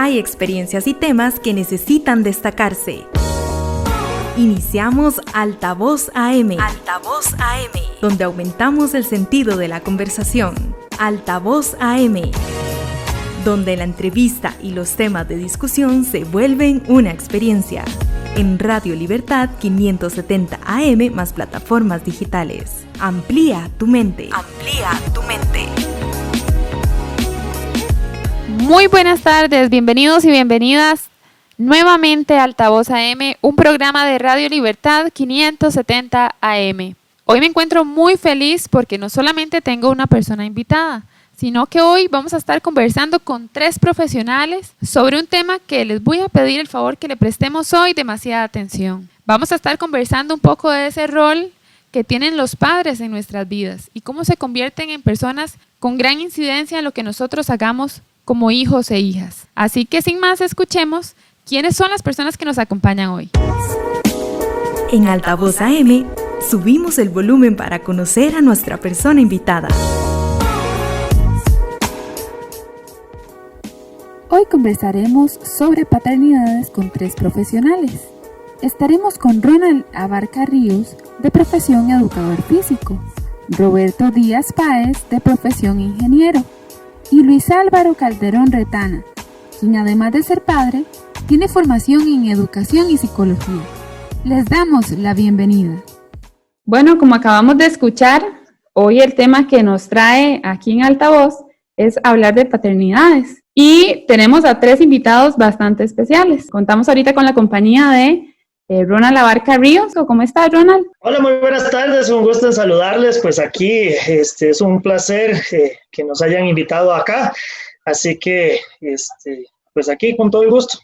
Hay experiencias y temas que necesitan destacarse. Iniciamos Altavoz AM. Altavoz AM, donde aumentamos el sentido de la conversación. Altavoz AM, donde la entrevista y los temas de discusión se vuelven una experiencia. En Radio Libertad 570 AM más plataformas digitales. Amplía tu mente. Amplía tu mente. Muy buenas tardes, bienvenidos y bienvenidas nuevamente a Altavoz AM, un programa de Radio Libertad 570 AM. Hoy me encuentro muy feliz porque no solamente tengo una persona invitada, sino que hoy vamos a estar conversando con 3 profesionales sobre un tema que les voy a pedir el favor que le prestemos hoy demasiada atención. Vamos a estar conversando un poco de ese rol que tienen los padres en nuestras vidas y cómo se convierten en personas con gran incidencia en lo que nosotros hagamos como hijos e hijas. Así que sin más, escuchemos quiénes son las personas que nos acompañan hoy. En Altavoz AM, subimos el volumen para conocer a nuestra persona invitada. Hoy conversaremos sobre paternidades con 3 profesionales. Estaremos con Ronald Abarca Ríos, de profesión educador físico, Roberto Díaz Páez, de profesión ingeniero, y Luis Álvaro Calderón Retana, quien además de ser padre, tiene formación en educación y psicología. Les damos la bienvenida. Bueno, como acabamos de escuchar, hoy el tema que nos trae aquí en Altavoz es hablar de paternidades. Y tenemos a 3 invitados bastante especiales. Contamos ahorita con la compañía de Ronald Abarca Ríos. ¿Cómo está, Ronald? Hola, muy buenas tardes, un gusto en saludarles. Pues aquí es un placer que nos hayan invitado acá, así que pues aquí con todo el gusto.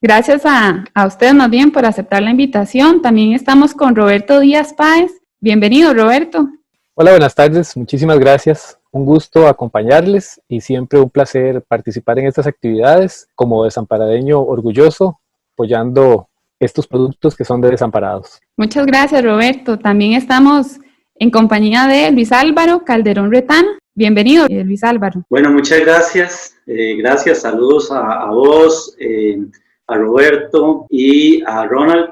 Gracias a ustedes más bien por aceptar la invitación. También estamos con Roberto Díaz Páez. Bienvenido, Roberto. Hola, buenas tardes, muchísimas gracias. Un gusto acompañarles y siempre un placer participar en estas actividades como desamparadeño orgulloso, apoyando estos productos que son de desamparados. Muchas gracias, Roberto. También estamos en compañía de Luis Álvaro Calderón Retana. Bienvenido, Luis Álvaro. Bueno, muchas gracias. Gracias, saludos a vos, a Roberto y a Ronald,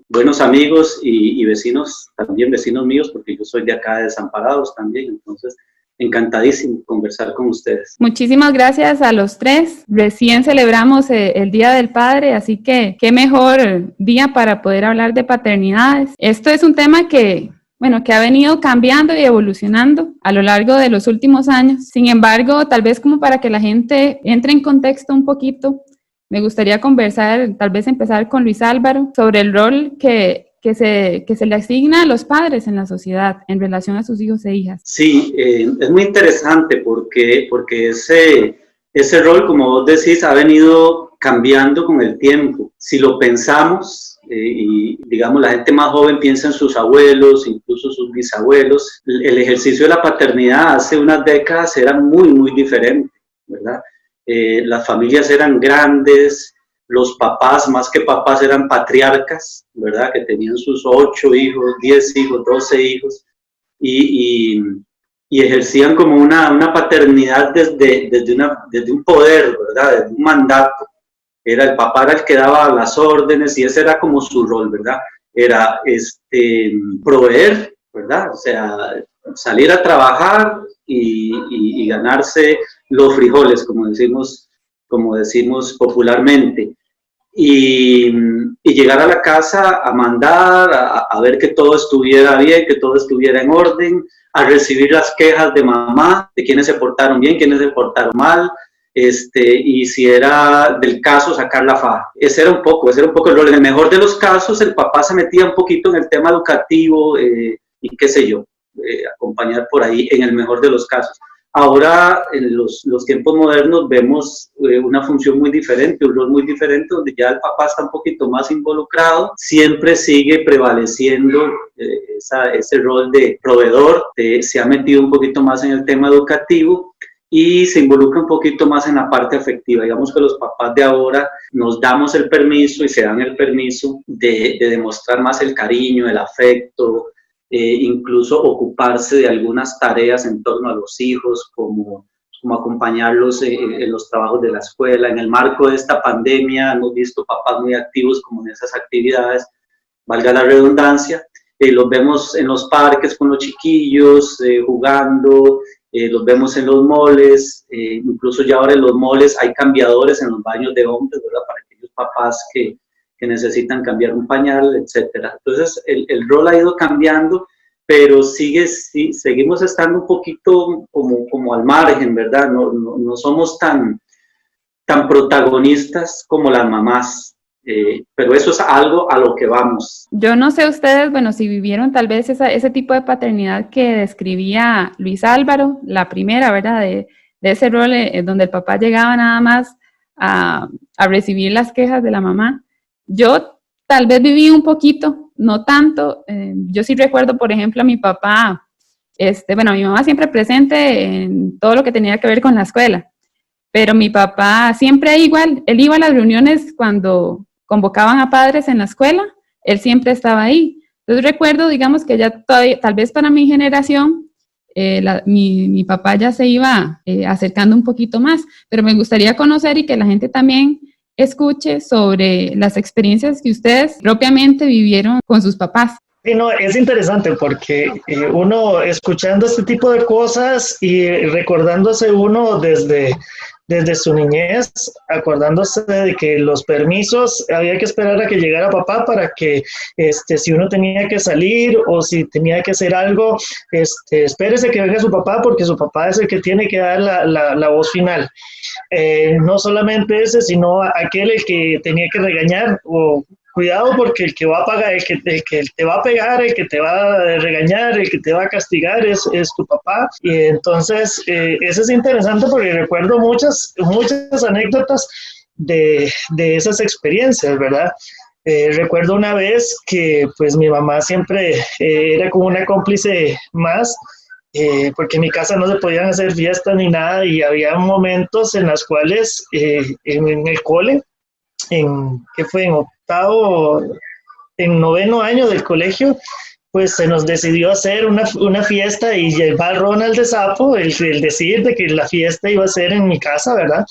buenos amigos y vecinos, también vecinos míos, porque yo soy de acá de Desamparados también, entonces encantadísimo conversar con ustedes. Muchísimas gracias a los 3. Recién celebramos el Día del Padre, así que qué mejor día para poder hablar de paternidades. Esto es un tema que ha venido cambiando y evolucionando a lo largo de los últimos años. Sin embargo, tal vez como para que la gente entre en contexto un poquito, me gustaría conversar, tal vez empezar con Luis Álvaro, sobre el rol que se le asigna a los padres en la sociedad en relación a sus hijos e hijas. Sí, es muy interesante porque ese rol, como vos decís, ha venido cambiando con el tiempo. Si lo pensamos, y digamos la gente más joven piensa en sus abuelos, incluso sus bisabuelos, el ejercicio de la paternidad hace unas décadas era muy, muy diferente, ¿verdad? Las familias eran grandes, los papás, más que papás, eran patriarcas, ¿verdad? Que tenían sus 8 hijos, 10 hijos, 12 hijos, y ejercían como una paternidad desde un poder, ¿verdad? Desde un mandato. El papá era el que daba las órdenes y ese era como su rol, ¿verdad? Era proveer, ¿verdad? O sea, salir a trabajar y ganarse los frijoles, como decimos popularmente. Y llegar a la casa a mandar, a ver que todo estuviera bien, que todo estuviera en orden, a recibir las quejas de mamá, de quienes se portaron bien, quienes se portaron mal, y si era del caso, sacar la faja. Ese era un poco el rol. En el mejor de los casos, el papá se metía un poquito en el tema educativo y qué sé yo, acompañar por ahí, en el mejor de los casos. Ahora, en los tiempos modernos, vemos una función muy diferente, un rol muy diferente, donde ya el papá está un poquito más involucrado, siempre sigue prevaleciendo ese rol de proveedor, se ha metido un poquito más en el tema educativo y se involucra un poquito más en la parte afectiva. Digamos que los papás de ahora nos damos el permiso y se dan el permiso de demostrar más el cariño, el afecto, incluso ocuparse de algunas tareas en torno a los hijos, como como acompañarlos en los trabajos de la escuela. En el marco de esta pandemia hemos visto papás muy activos como en esas actividades, valga la redundancia. Los vemos en los parques con los chiquillos, jugando, los vemos en los moles, incluso ya ahora en los moles hay cambiadores en los baños de hombres, ¿verdad? Para aquellos papás que necesitan cambiar un pañal, etcétera. Entonces el rol ha ido cambiando, pero seguimos estando un poquito como al margen, ¿verdad? No somos tan protagonistas como las mamás. Pero eso es algo a lo que vamos. Yo no sé ustedes, bueno, si vivieron tal vez ese tipo de paternidad que describía Luis Álvaro, la primera, ¿verdad? De ese rol donde el papá llegaba nada más a recibir las quejas de la mamá. Yo tal vez viví un poquito, no tanto. Yo sí recuerdo, por ejemplo, a mi papá, bueno, mi mamá siempre presente en todo lo que tenía que ver con la escuela, pero mi papá siempre igual, él iba a las reuniones cuando convocaban a padres en la escuela, él siempre estaba ahí. Entonces recuerdo, digamos que ya todavía, tal vez para mi generación, mi papá ya se iba acercando un poquito más, pero me gustaría conocer y que la gente también escuche sobre las experiencias que ustedes propiamente vivieron con sus papás. Sí, no, es interesante porque uno escuchando este tipo de cosas y recordándose uno desde su niñez, acordándose de que los permisos había que esperar a que llegara papá para que si uno tenía que salir o si tenía que hacer algo, espérese que venga su papá porque su papá es el que tiene que dar la voz final. No solamente ese, sino aquel el que tenía que regañar o cuidado porque el que va a pagar, el que te va a pegar, el que te va a regañar, el que te va a castigar es tu papá. Y entonces eso es interesante porque recuerdo muchas anécdotas de esas experiencias, ¿verdad? Recuerdo una vez que pues mi mamá siempre era como una cómplice más, porque en mi casa no se podían hacer fiestas ni nada y había momentos en los cuales en el cole, ¿qué fue? En noveno año del colegio, pues se nos decidió hacer una fiesta y llevar Ronald de Sapo, el decir de que la fiesta iba a ser en mi casa, ¿verdad?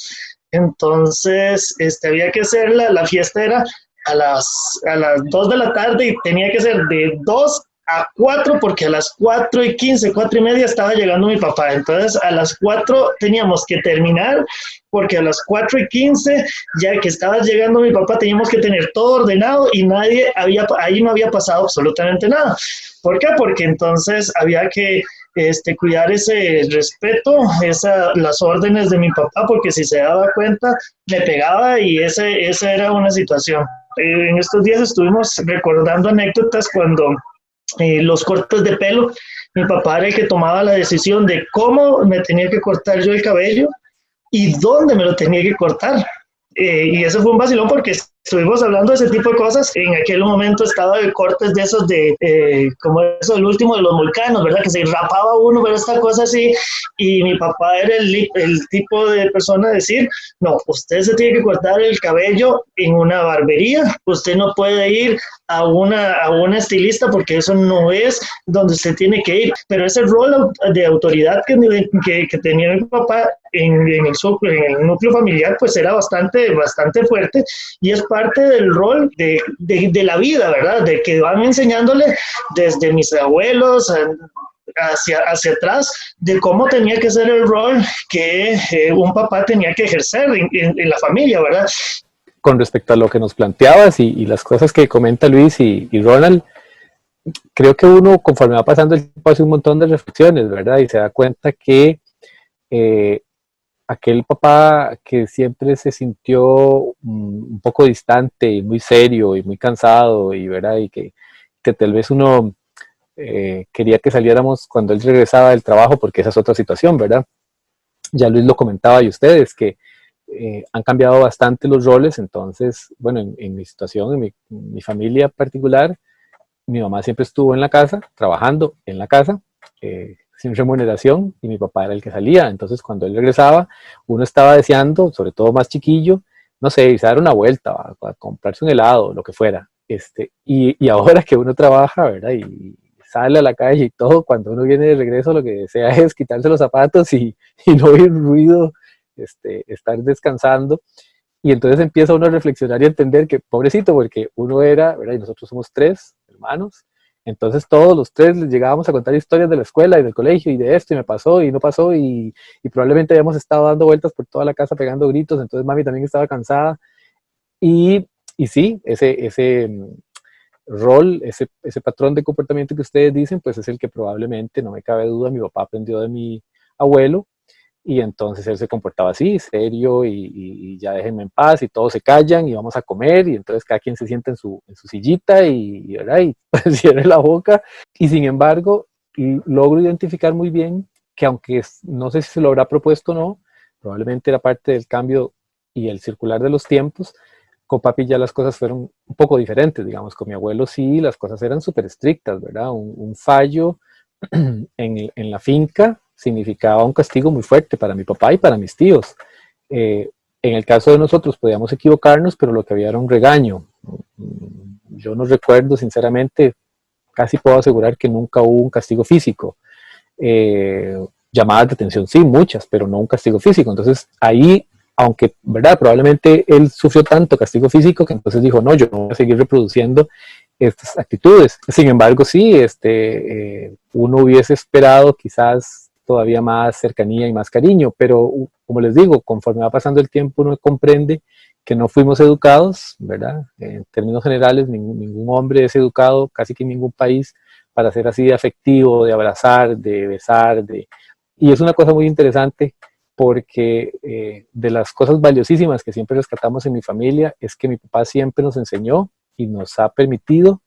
Entonces, había que hacer la fiesta era a las 2 de la tarde y tenía que ser de 2 a 4 porque a las 4:15, 4:30 estaba llegando mi papá. Entonces a las 4 teníamos que terminar porque a las 4:15 ya que estaba llegando mi papá teníamos que tener todo ordenado y ahí no había pasado absolutamente nada. ¿Por qué? Porque entonces había que cuidar ese respeto, las órdenes de mi papá, porque si se daba cuenta me pegaba y esa era una situación. En estos días estuvimos recordando anécdotas cuando los cortes de pelo, mi papá era el que tomaba la decisión de cómo me tenía que cortar yo el cabello y dónde me lo tenía que cortar. Y eso fue un vacilón porque estuvimos hablando de ese tipo de cosas. En aquel momento estaba de cortes de esos como eso, el último de los molcanos, ¿verdad? Que se rapaba uno, pero esta cosa así. Y mi papá era el tipo de persona de decir, no, usted se tiene que cortar el cabello en una barbería, usted no puede ir a una estilista porque eso no es donde usted tiene que ir. Pero ese rol de autoridad que tenía mi papá en el núcleo familiar, pues era bastante fuerte y es parte del rol de la vida, ¿verdad? De que van enseñándole desde mis abuelos hacia atrás de cómo tenía que ser el rol que un papá tenía que ejercer en la familia, ¿verdad? Con respecto a lo que nos planteabas y las cosas que comenta Luis y Ronald, creo que uno conforme va pasando el tiempo hace un montón de reflexiones, ¿verdad? Y se da cuenta que aquel papá que siempre se sintió un poco distante y muy serio y muy cansado y, ¿verdad? Y que tal vez uno quería que saliéramos cuando él regresaba del trabajo porque esa es otra situación, ¿verdad? Ya Luis lo comentaba y ustedes que han cambiado bastante los roles. Entonces, bueno, en mi situación, en mi familia particular, mi mamá siempre estuvo en la casa, trabajando en la casa, sin remuneración, y mi papá era el que salía. Entonces cuando él regresaba, uno estaba deseando, sobre todo más chiquillo, no sé, irse a dar una vuelta, a comprarse un helado, lo que fuera. Y ahora que uno trabaja, ¿verdad? Y sale a la calle y todo, cuando uno viene de regreso lo que desea es quitarse los zapatos y no oír ruido, estar descansando. Y entonces empieza uno a reflexionar y a entender que, pobrecito, porque uno era, ¿verdad? Y nosotros somos 3 hermanos, entonces todos los 3 les llegábamos a contar historias de la escuela y del colegio y de esto, y me pasó y no pasó, y probablemente habíamos estado dando vueltas por toda la casa pegando gritos, entonces mami también estaba cansada. Y sí, ese rol, ese patrón de comportamiento que ustedes dicen, pues es el que probablemente, no me cabe duda, mi papá aprendió de mi abuelo, y entonces él se comportaba así, serio, y ya déjenme en paz, y todos se callan, y vamos a comer, y entonces cada quien se sienta en su sillita, ¿verdad? Y pues, cierre la boca, y sin embargo, logro identificar muy bien que aunque no sé si se lo habrá propuesto o no, probablemente era parte del cambio y el circular de los tiempos. Con papi ya las cosas fueron un poco diferentes, digamos, con mi abuelo sí, las cosas eran súper estrictas, ¿verdad? Un fallo en la finca significaba un castigo muy fuerte para mi papá y para mis tíos. En el caso de nosotros podíamos equivocarnos, pero lo que había era un regaño. Yo no recuerdo, sinceramente, casi puedo asegurar que nunca hubo un castigo físico. Llamadas de atención, sí, muchas, pero no un castigo físico. Entonces ahí, aunque, ¿verdad? Probablemente él sufrió tanto castigo físico que entonces dijo, no, yo no voy a seguir reproduciendo estas actitudes. Sin embargo, sí, uno hubiese esperado quizás todavía más cercanía y más cariño, pero como les digo, conforme va pasando el tiempo uno comprende que no fuimos educados, ¿verdad? En términos generales, ningún hombre es educado, casi que en ningún país, para ser así de afectivo, de abrazar, de besar, y es una cosa muy interesante porque de las cosas valiosísimas que siempre rescatamos en mi familia es que mi papá siempre nos enseñó y nos ha permitido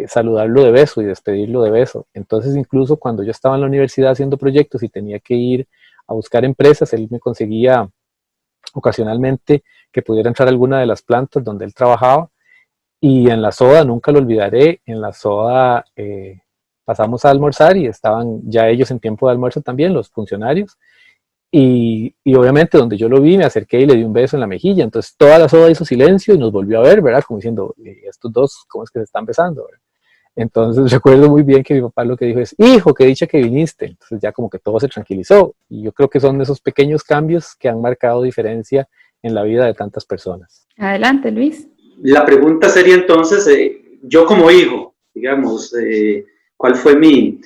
saludarlo de beso y despedirlo de beso. Entonces, incluso cuando yo estaba en la universidad haciendo proyectos y tenía que ir a buscar empresas, él me conseguía ocasionalmente que pudiera entrar a alguna de las plantas donde él trabajaba. Y en la soda, nunca lo olvidaré, en la soda pasamos a almorzar y estaban ya ellos en tiempo de almuerzo también, los funcionarios. Y obviamente donde yo lo vi, me acerqué y le di un beso en la mejilla. Entonces toda la soda hizo silencio y nos volvió a ver, ¿verdad? Como diciendo, estos dos, ¿cómo es que se están besando? ¿Verdad? Entonces recuerdo muy bien que mi papá lo que dijo es, hijo, qué dicha que viniste. Entonces ya como que todo se tranquilizó. Y yo creo que son esos pequeños cambios que han marcado diferencia en la vida de tantas personas. Adelante, Luis. La pregunta sería entonces, yo como hijo, digamos, ¿cuál fue mi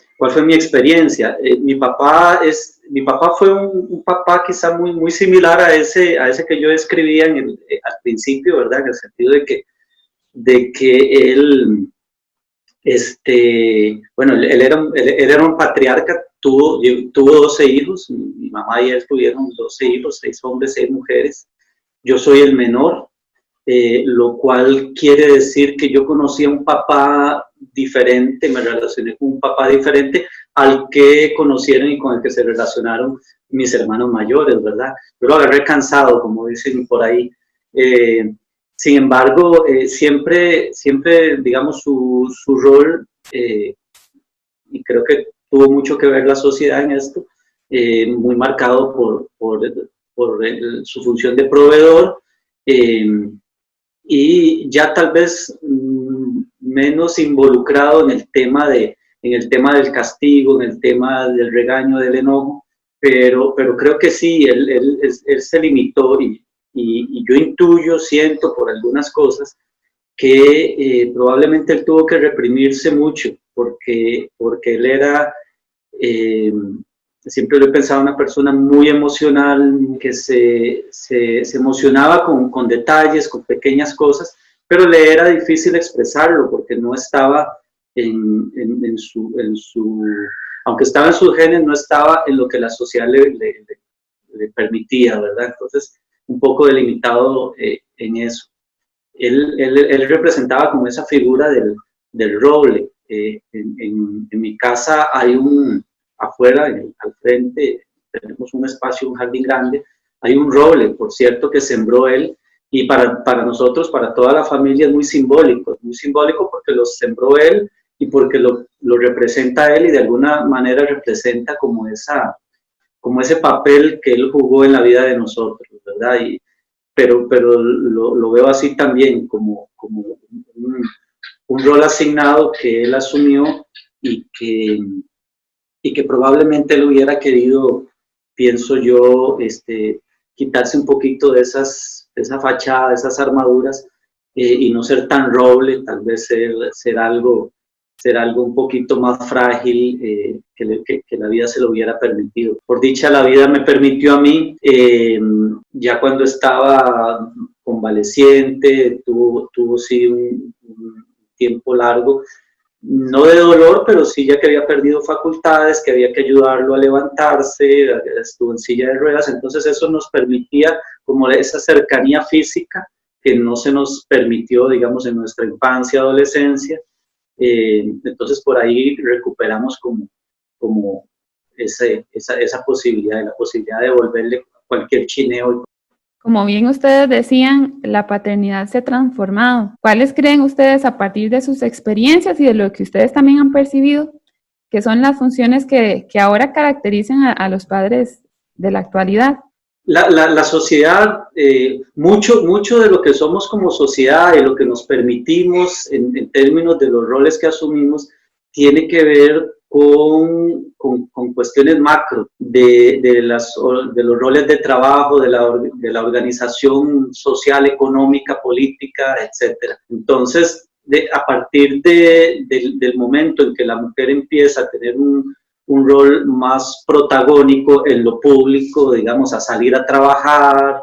experiencia? Mi papá fue un papá quizá muy similar a ese que yo describía al principio, ¿verdad? En el sentido de que él, bueno, él era un patriarca, tuvo 12 hijos, mi mamá y él tuvieron 12 hijos, 6 hombres, 6 mujeres. Yo soy el menor. Lo cual quiere decir que yo conocí a un papá diferente, me relacioné con un papá diferente al que conocieron y con el que se relacionaron mis hermanos mayores, ¿verdad? Yo lo agarré cansado, como dicen por ahí. Sin embargo, siempre, digamos, su rol, y creo que tuvo mucho que ver la sociedad en esto, muy marcado por su función de proveedor, y ya tal vez menos involucrado en el tema del castigo, en el tema del regaño, del enojo, pero creo que sí, él se limitó y yo intuyo, siento por algunas cosas que probablemente él tuvo que reprimirse mucho porque él era, siempre lo he pensado, una persona muy emocional, que se emocionaba con detalles, con pequeñas cosas, pero le era difícil expresarlo porque no estaba en su, aunque estaba en sus genes, no estaba en lo que la sociedad le permitía, ¿verdad? Entonces, un poco delimitado en eso. Él representaba como esa figura del roble. En mi casa hay afuera, al frente, tenemos un espacio, un jardín grande, hay un roble, por cierto, que sembró él, y para nosotros, para toda la familia, es muy simbólico porque lo sembró él y porque lo representa él y de alguna manera representa como ese papel que él jugó en la vida de nosotros, ¿verdad? Pero lo veo así también, como un rol asignado que él asumió y que probablemente él hubiera querido, pienso yo, quitarse un poquito de esa fachada, de esas armaduras, y no ser tan roble, tal vez ser algo un poquito más frágil, que la vida se lo hubiera permitido. Por dicha, la vida me permitió a mí, ya cuando estaba convaleciente, tuvo sí un tiempo largo, no de dolor, pero sí ya que había perdido facultades, que había que ayudarlo a levantarse, estuvo en silla de ruedas, entonces eso nos permitía como esa cercanía física que no se nos permitió, digamos, en nuestra infancia, adolescencia. Entonces por ahí recuperamos como esa posibilidad, la posibilidad de devolverle cualquier chineo. Como bien ustedes decían, la paternidad se ha transformado. ¿Cuáles creen ustedes, a partir de sus experiencias y de lo que ustedes también han percibido, que son las funciones que ahora caracterizan a los padres de la actualidad? La sociedad, mucho de lo que somos como sociedad y lo que nos permitimos en términos de los roles que asumimos, tiene que ver con cuestiones macro de los roles de trabajo, de la organización social, económica, política, etc. Entonces, a partir del momento en que la mujer empieza a tener un rol más protagónico en lo público, digamos, a salir a trabajar,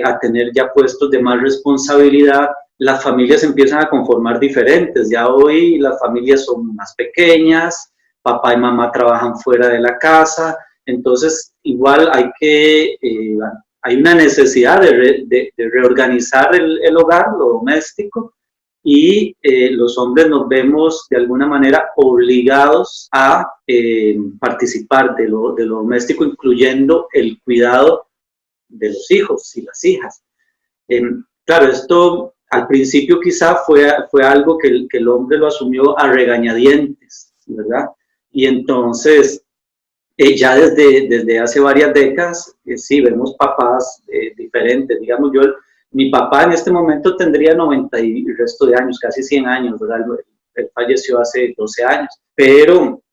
a tener ya puestos de más responsabilidad, las familias empiezan a conformar diferentes. Ya hoy las familias son más pequeñas, papá y mamá trabajan fuera de la casa, entonces igual hay una necesidad de reorganizar el hogar, lo doméstico, y los hombres nos vemos de alguna manera obligados a participar de lo doméstico, incluyendo el cuidado de los hijos y las hijas. Claro, esto al principio quizá fue algo que el hombre lo asumió a regañadientes, ¿verdad? Y entonces, ya desde hace varias décadas, sí, vemos papás diferentes. Digamos, mi papá en este momento tendría 90 y resto de años, casi 100 años, ¿verdad? Él falleció hace 12 años, pero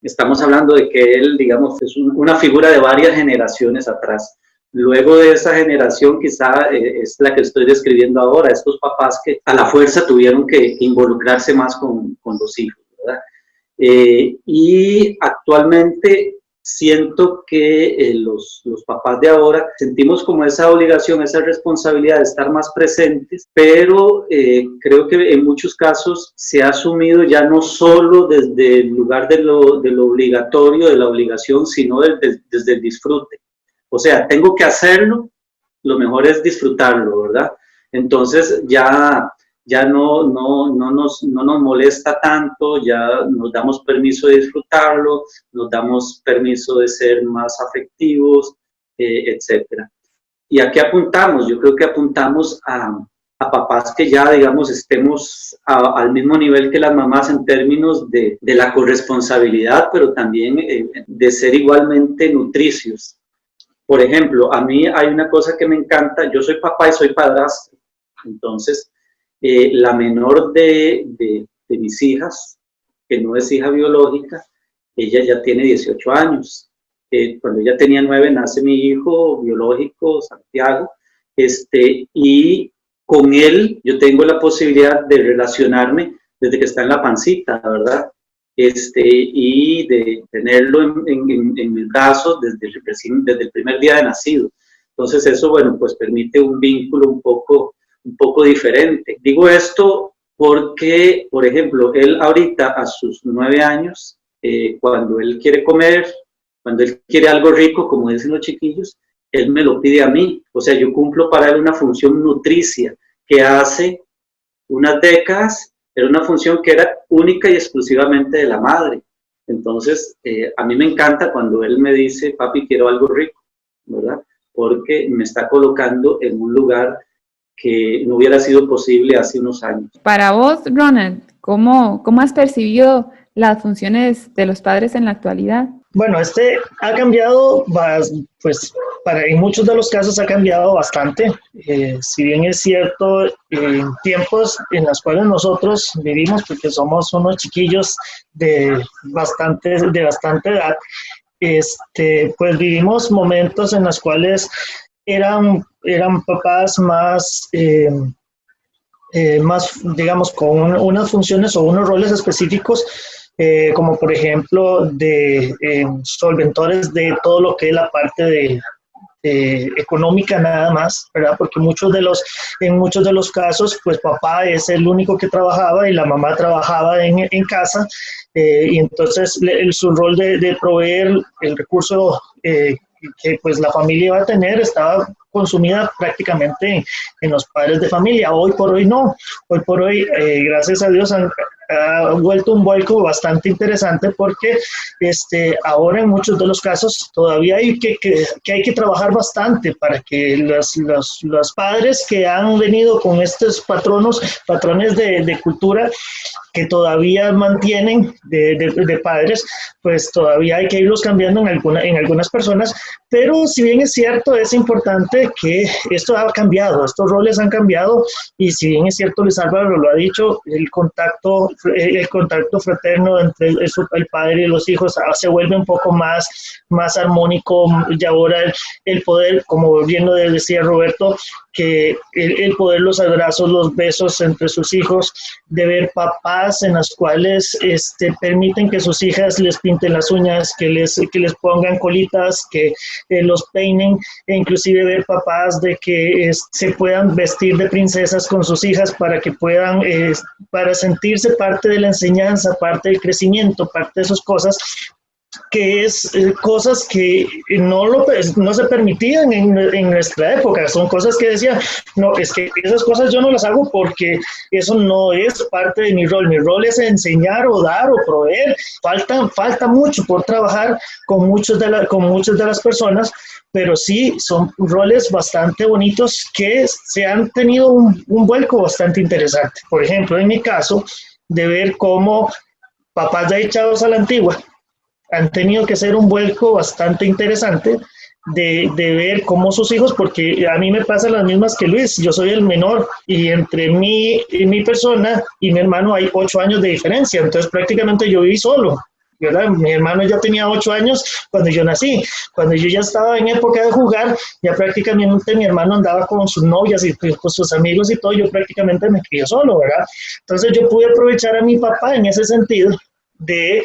estamos hablando de que él, digamos, es una figura de varias generaciones atrás. Luego de esa generación quizá es la que estoy describiendo ahora, estos papás que a la fuerza tuvieron que involucrarse más con los hijos, ¿verdad? Y actualmente siento que los papás de ahora sentimos como esa obligación, esa responsabilidad de estar más presentes, pero creo que en muchos casos se ha asumido ya no solo desde el lugar de lo obligatorio, de la obligación, sino desde el disfrute. O sea, tengo que hacerlo, lo mejor es disfrutarlo, ¿verdad? Entonces ya no nos molesta tanto, ya nos damos permiso de disfrutarlo, nos damos permiso de ser más afectivos, etc. ¿Y a qué apuntamos? Yo creo que apuntamos a papás que ya, digamos, estemos al mismo nivel que las mamás en términos de la corresponsabilidad, pero también de ser igualmente nutricios. Por ejemplo, a mí hay una cosa que me encanta, yo soy papá y soy padrastro, entonces la menor de mis hijas, que no es hija biológica, ella ya tiene 18 años. Cuando ella tenía 9 nace mi hijo biológico, Santiago, y con él yo tengo la posibilidad de relacionarme desde que está en la pancita, ¿verdad? Y de tenerlo en mis brazos desde el primer día de nacido. Entonces eso, bueno, pues permite un vínculo un poco diferente. Digo esto porque, por ejemplo, él ahorita a sus 9 años, cuando él quiere comer, cuando él quiere algo rico, como dicen los chiquillos, él me lo pide a mí. O sea, yo cumplo para él una función nutricia que hace unas décadas era una función que era única y exclusivamente de la madre. Entonces, a mí me encanta cuando él me dice, papi, quiero algo rico, ¿verdad? Porque me está colocando en un lugar que no hubiera sido posible hace unos años. Para vos, Ronald, ¿cómo has percibido las funciones de los padres en la actualidad? Bueno, ha cambiado, pues en muchos de los casos ha cambiado bastante. Si bien es cierto, en tiempos en los cuales nosotros vivimos, porque somos unos chiquillos de bastante edad, pues vivimos momentos en los cuales eran papás más, digamos, con unas funciones o unos roles específicos, como por ejemplo de solventores de todo lo que es la parte de económica nada más, ¿verdad? Porque en muchos de los casos, pues papá es el único que trabajaba y la mamá trabajaba en casa, y entonces su rol de proveer el recurso que pues la familia iba a tener estaba consumida prácticamente en los padres de familia. Hoy por hoy no, hoy por hoy gracias a Dios ha vuelto un vuelco bastante interesante, porque ahora en muchos de los casos todavía hay que trabajar bastante para que los padres que han venido con estos patrones de cultura que todavía mantienen de padres, pues todavía hay que irlos cambiando en algunas personas, pero si bien es cierto, es importante que esto ha cambiado, estos roles han cambiado, y si bien es cierto, Luis Álvaro lo ha dicho, el contacto fraterno entre el padre y los hijos se vuelve un poco más armónico, y ahora el poder, como bien lo decía Roberto, que el poder, los abrazos, los besos entre sus hijos, de ver papás en las cuales permiten que sus hijas les pinten las uñas, que les pongan colitas, que los peinen, e inclusive ver papás de que se puedan vestir de princesas con sus hijas para que puedan, para sentirse parte de la enseñanza, parte del crecimiento, parte de esas cosas, que es cosas que no se permitían en nuestra época. Son cosas que decían, no, es que esas cosas yo no las hago porque eso no es parte de mi rol. Mi rol es enseñar o dar o proveer. Falta mucho por trabajar con muchas de las personas, pero sí son roles bastante bonitos que se han tenido un vuelco bastante interesante. Por ejemplo, en mi caso, de ver cómo papás ya echados a la antigua han tenido que hacer un vuelco bastante interesante de ver cómo sus hijos, porque a mí me pasan las mismas que Luis, yo soy el menor, y entre mi persona y mi hermano hay 8 años de diferencia, entonces prácticamente yo viví solo, ¿verdad? Mi hermano ya tenía 8 años cuando yo nací. Cuando yo ya estaba en época de jugar, ya prácticamente mi hermano andaba con sus novias y con sus amigos y todo, yo prácticamente me crié solo, ¿verdad? Entonces yo pude aprovechar a mi papá en ese sentido de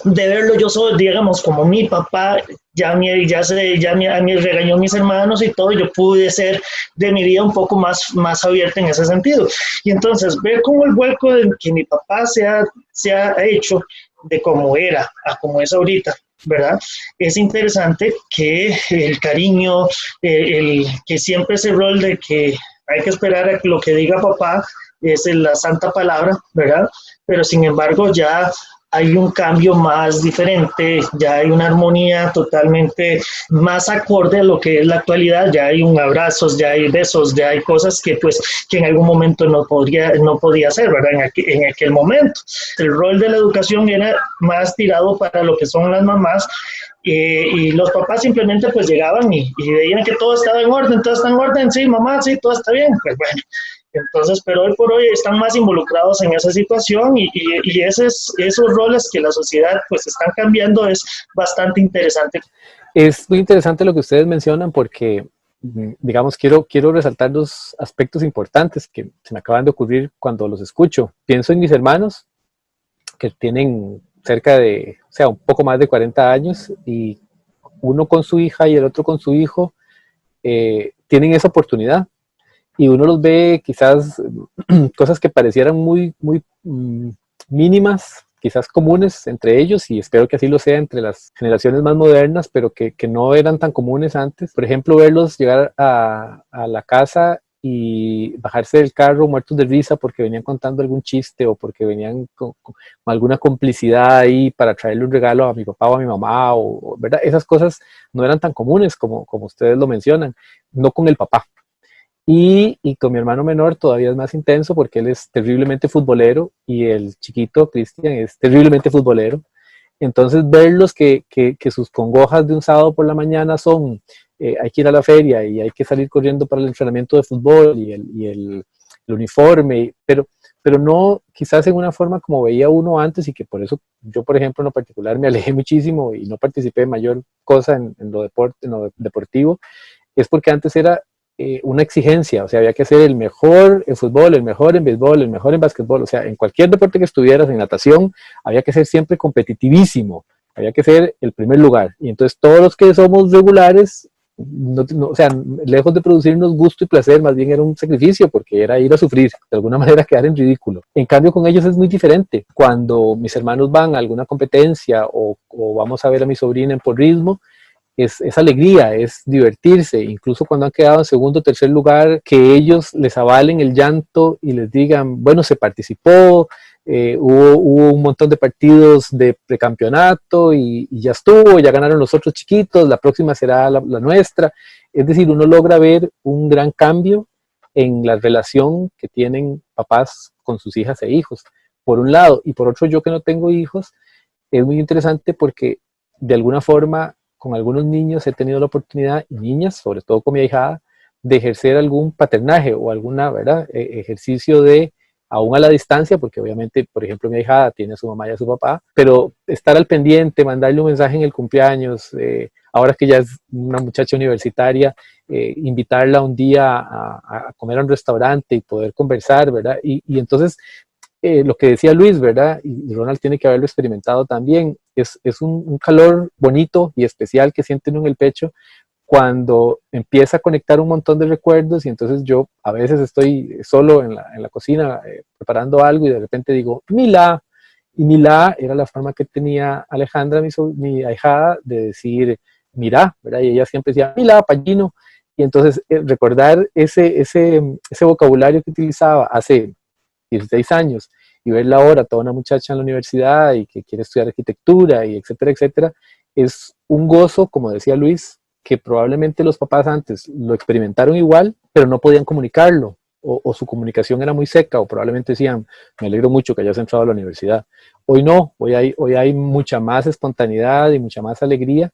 verlo yo solo, digamos, como mi papá a mí regañó a mis hermanos y todo, yo pude ser de mi vida un poco más abierta en ese sentido. Y entonces ver cómo el vuelco de que mi papá se ha hecho de cómo era a cómo es ahorita, ¿verdad? Es interesante que el cariño, que siempre ese rol de que hay que esperar a lo que diga papá, es la santa palabra, ¿verdad? Pero sin embargo ya hay un cambio más diferente, ya hay una armonía totalmente más acorde a lo que es la actualidad, ya hay un abrazos, ya hay besos, ya hay cosas que en algún momento no podía ser, ¿verdad? En aquel momento. El rol de la educación era más tirado para lo que son las mamás, y los papás simplemente pues llegaban y veían que todo estaba en orden, sí, mamá, sí, todo está bien, pues bueno. Entonces, pero hoy por hoy están más involucrados en esa situación, y esos roles que la sociedad pues están cambiando es bastante interesante. Es muy interesante lo que ustedes mencionan porque, digamos, quiero resaltar 2 aspectos importantes que se me acaban de ocurrir cuando los escucho. Pienso en mis hermanos que tienen cerca de, o sea, un poco más de 40 años, y uno con su hija y el otro con su hijo tienen esa oportunidad. Y uno los ve quizás cosas que parecieran muy mínimas, quizás comunes entre ellos, y espero que así lo sea entre las generaciones más modernas, pero que no eran tan comunes antes. Por ejemplo, verlos llegar a la casa y bajarse del carro muertos de risa porque venían contando algún chiste o porque venían con alguna complicidad ahí para traerle un regalo a mi papá o a mi mamá, ¿verdad? Esas cosas no eran tan comunes como ustedes lo mencionan, no con el papá. Y con mi hermano menor todavía es más intenso porque él es terriblemente futbolero y el chiquito, Cristian, es terriblemente futbolero. Entonces verlos que sus congojas de un sábado por la mañana son hay que ir a la feria y hay que salir corriendo para el entrenamiento de fútbol y el uniforme, pero no quizás en una forma como veía uno antes, y que por eso yo, por ejemplo, en lo particular me alejé muchísimo y no participé en mayor cosa en lo deportivo, es porque antes era una exigencia, o sea, había que ser el mejor en fútbol, el mejor en béisbol, el mejor en básquetbol, o sea, en cualquier deporte que estuvieras, en natación, había que ser siempre competitivísimo, había que ser el primer lugar, y entonces todos los que somos regulares, o sea, lejos de producirnos gusto y placer, más bien era un sacrificio, porque era ir a sufrir, de alguna manera quedar en ridículo. En cambio con ellos es muy diferente. Cuando mis hermanos van a alguna competencia o vamos a ver a mi sobrina en porrismo, es alegría, es divertirse, incluso cuando han quedado en segundo o tercer lugar, que ellos les avalen el llanto y les digan, bueno, se participó, hubo un montón de partidos de precampeonato y ya estuvo, ya ganaron los otros chiquitos, la próxima será la nuestra. Es decir, uno logra ver un gran cambio en la relación que tienen papás con sus hijas e hijos, por un lado, y por otro, yo que no tengo hijos, es muy interesante porque de alguna forma con algunos niños he tenido la oportunidad, y niñas, sobre todo con mi ahijada, de ejercer algún paternaje o alguna, ¿verdad?, ejercicio de, aún a la distancia, porque obviamente, por ejemplo, mi ahijada tiene a su mamá y a su papá, pero estar al pendiente, mandarle un mensaje en el cumpleaños, ahora que ya es una muchacha universitaria, invitarla un día a comer a un restaurante y poder conversar, ¿verdad? Y entonces, lo que decía Luis, ¿verdad? Y Ronald tiene que haberlo experimentado también, es un calor bonito y especial que sienten en el pecho cuando empieza a conectar un montón de recuerdos, y entonces yo a veces estoy solo en la cocina preparando algo y de repente digo, Mila, y Mila era la forma que tenía Alejandra, mi ahijada, de decir, mira, ¿verdad? Y ella siempre decía, Mila, Pallino, y entonces recordar ese vocabulario que utilizaba hace 16 años y verla ahora, toda una muchacha en la universidad y que quiere estudiar arquitectura y etcétera, etcétera, es un gozo, como decía Luis, que probablemente los papás antes lo experimentaron igual, pero no podían comunicarlo, o su comunicación era muy seca, o probablemente decían, me alegro mucho que hayas entrado a la universidad. Hoy no, hoy hay mucha más espontaneidad y mucha más alegría,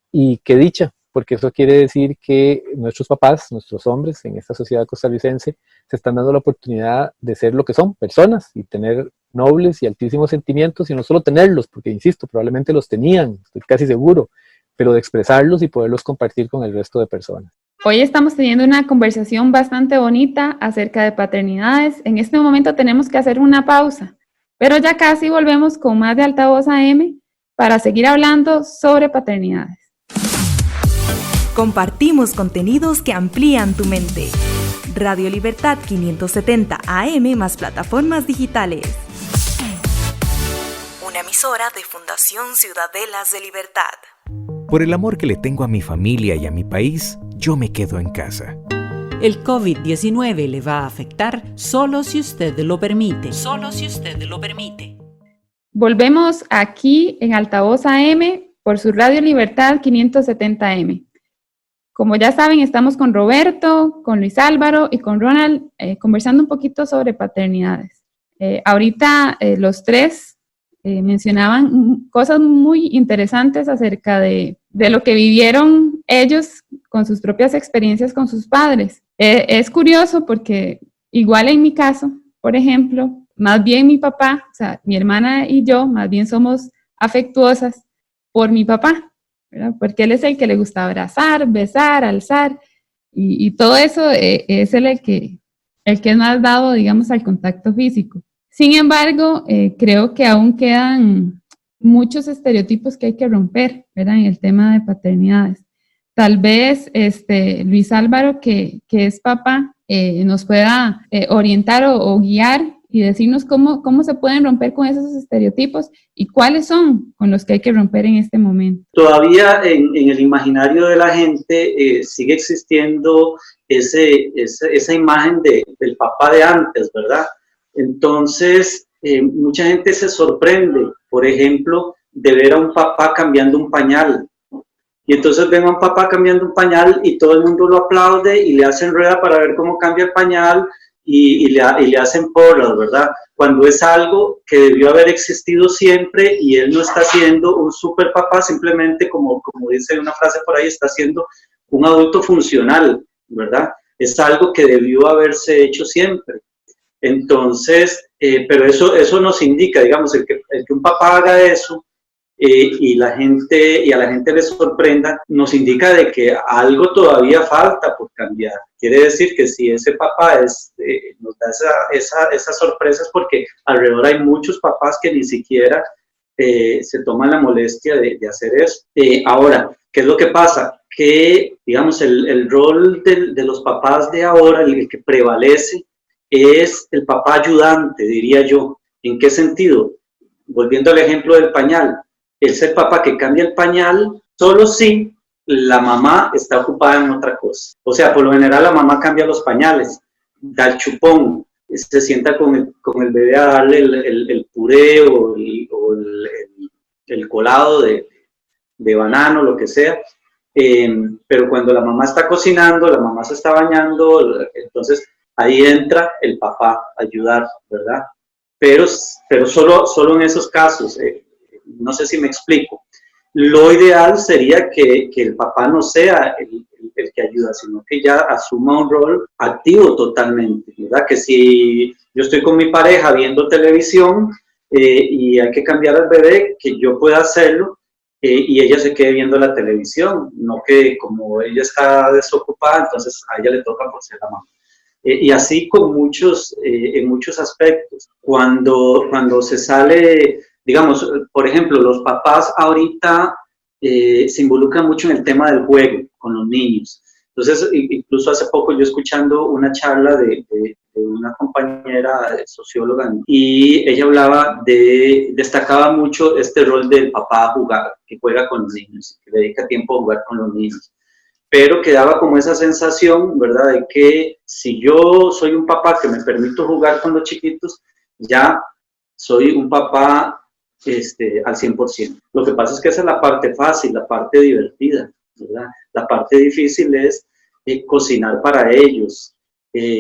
y qué dicha, porque eso quiere decir que nuestros papás, nuestros hombres en esta sociedad costarricense, se están dando la oportunidad de ser lo que son, personas, y tener nobles y altísimos sentimientos, y no solo tenerlos, porque insisto, probablemente los tenían, estoy casi seguro, pero de expresarlos y poderlos compartir con el resto de personas. Hoy estamos teniendo una conversación bastante bonita acerca de paternidades. En este momento tenemos que hacer una pausa, pero ya casi volvemos con más de Altavoz AM para seguir hablando sobre paternidades. Compartimos contenidos que amplían tu mente. Radio Libertad 570 AM más plataformas digitales. Una emisora de Fundación Ciudadelas de Libertad. Por el amor que le tengo a mi familia y a mi país, yo me quedo en casa. El COVID-19 le va a afectar solo si usted lo permite. Solo si usted lo permite. Volvemos aquí en Altavoz AM por su Radio Libertad 570 AM. Como ya saben, estamos con Roberto, con Luis Álvaro y con Ronald conversando un poquito sobre paternidades. Ahorita los tres mencionaban cosas muy interesantes acerca de lo que vivieron ellos con sus propias experiencias con sus padres. Es curioso porque igual en mi caso, por ejemplo, más bien mi papá, o sea, mi hermana y yo, más bien somos afectuosas por mi papá, ¿verdad? Porque él es el que le gusta abrazar, besar, alzar, y todo eso es el que es más dado, digamos, al contacto físico. Sin embargo, creo que aún quedan muchos estereotipos que hay que romper, ¿verdad?, en el tema de paternidades. Tal vez Luis Álvaro, que es papá, nos pueda orientar o guiar y decirnos cómo se pueden romper con esos estereotipos y cuáles son con los que hay que romper en este momento. Todavía en el imaginario de la gente sigue existiendo esa imagen del papá de antes, ¿verdad? Entonces, mucha gente se sorprende, por ejemplo, de ver a un papá cambiando un pañal. Y entonces ven a un papá cambiando un pañal y todo el mundo lo aplaude y le hacen rueda para ver cómo cambia el pañal y le hacen porras, ¿verdad? Cuando es algo que debió haber existido siempre y él no está siendo un super papá, simplemente como dice una frase por ahí, está siendo un adulto funcional, ¿verdad? Es algo que debió haberse hecho siempre. Entonces, pero eso nos indica, digamos, el que un papá haga eso y a la gente le sorprenda, nos indica de que algo todavía falta por cambiar. Quiere decir que si ese papá nos da esas sorpresas, porque alrededor hay muchos papás que ni siquiera se toman la molestia de hacer eso. Ahora, ¿qué es lo que pasa? Que, digamos, el rol de los papás de ahora, el que prevalece, es el papá ayudante, diría yo. ¿En qué sentido? Volviendo al ejemplo del pañal, es el papá que cambia el pañal solo si la mamá está ocupada en otra cosa. O sea, por lo general la mamá cambia los pañales, da el chupón, se sienta con el bebé a darle el puré o el colado de banano, lo que sea. Pero cuando la mamá está cocinando, la mamá se está bañando, entonces ahí entra el papá a ayudar, ¿verdad? Pero solo en esos casos, no sé si me explico. Lo ideal sería que el papá no sea el que ayuda, sino que ya asuma un rol activo totalmente, ¿verdad? Que si yo estoy con mi pareja viendo televisión y hay que cambiar al bebé, que yo pueda hacerlo y ella se quede viendo la televisión, no que como ella está desocupada, entonces a ella le toca por ser la mamá. Y así con en muchos aspectos. Cuando se sale, digamos, por ejemplo, los papás ahorita se involucran mucho en el tema del juego con los niños. Entonces, incluso hace poco yo escuchando una charla de una compañera socióloga y ella destacaba mucho este rol del papá a jugar, que juega con los niños, que dedica tiempo a jugar con los niños. Pero quedaba como esa sensación, ¿verdad?, de que si yo soy un papá que me permito jugar con los chiquitos, ya soy un papá al 100%. Lo que pasa es que esa es la parte fácil, la parte divertida, ¿verdad? La parte difícil es cocinar para ellos,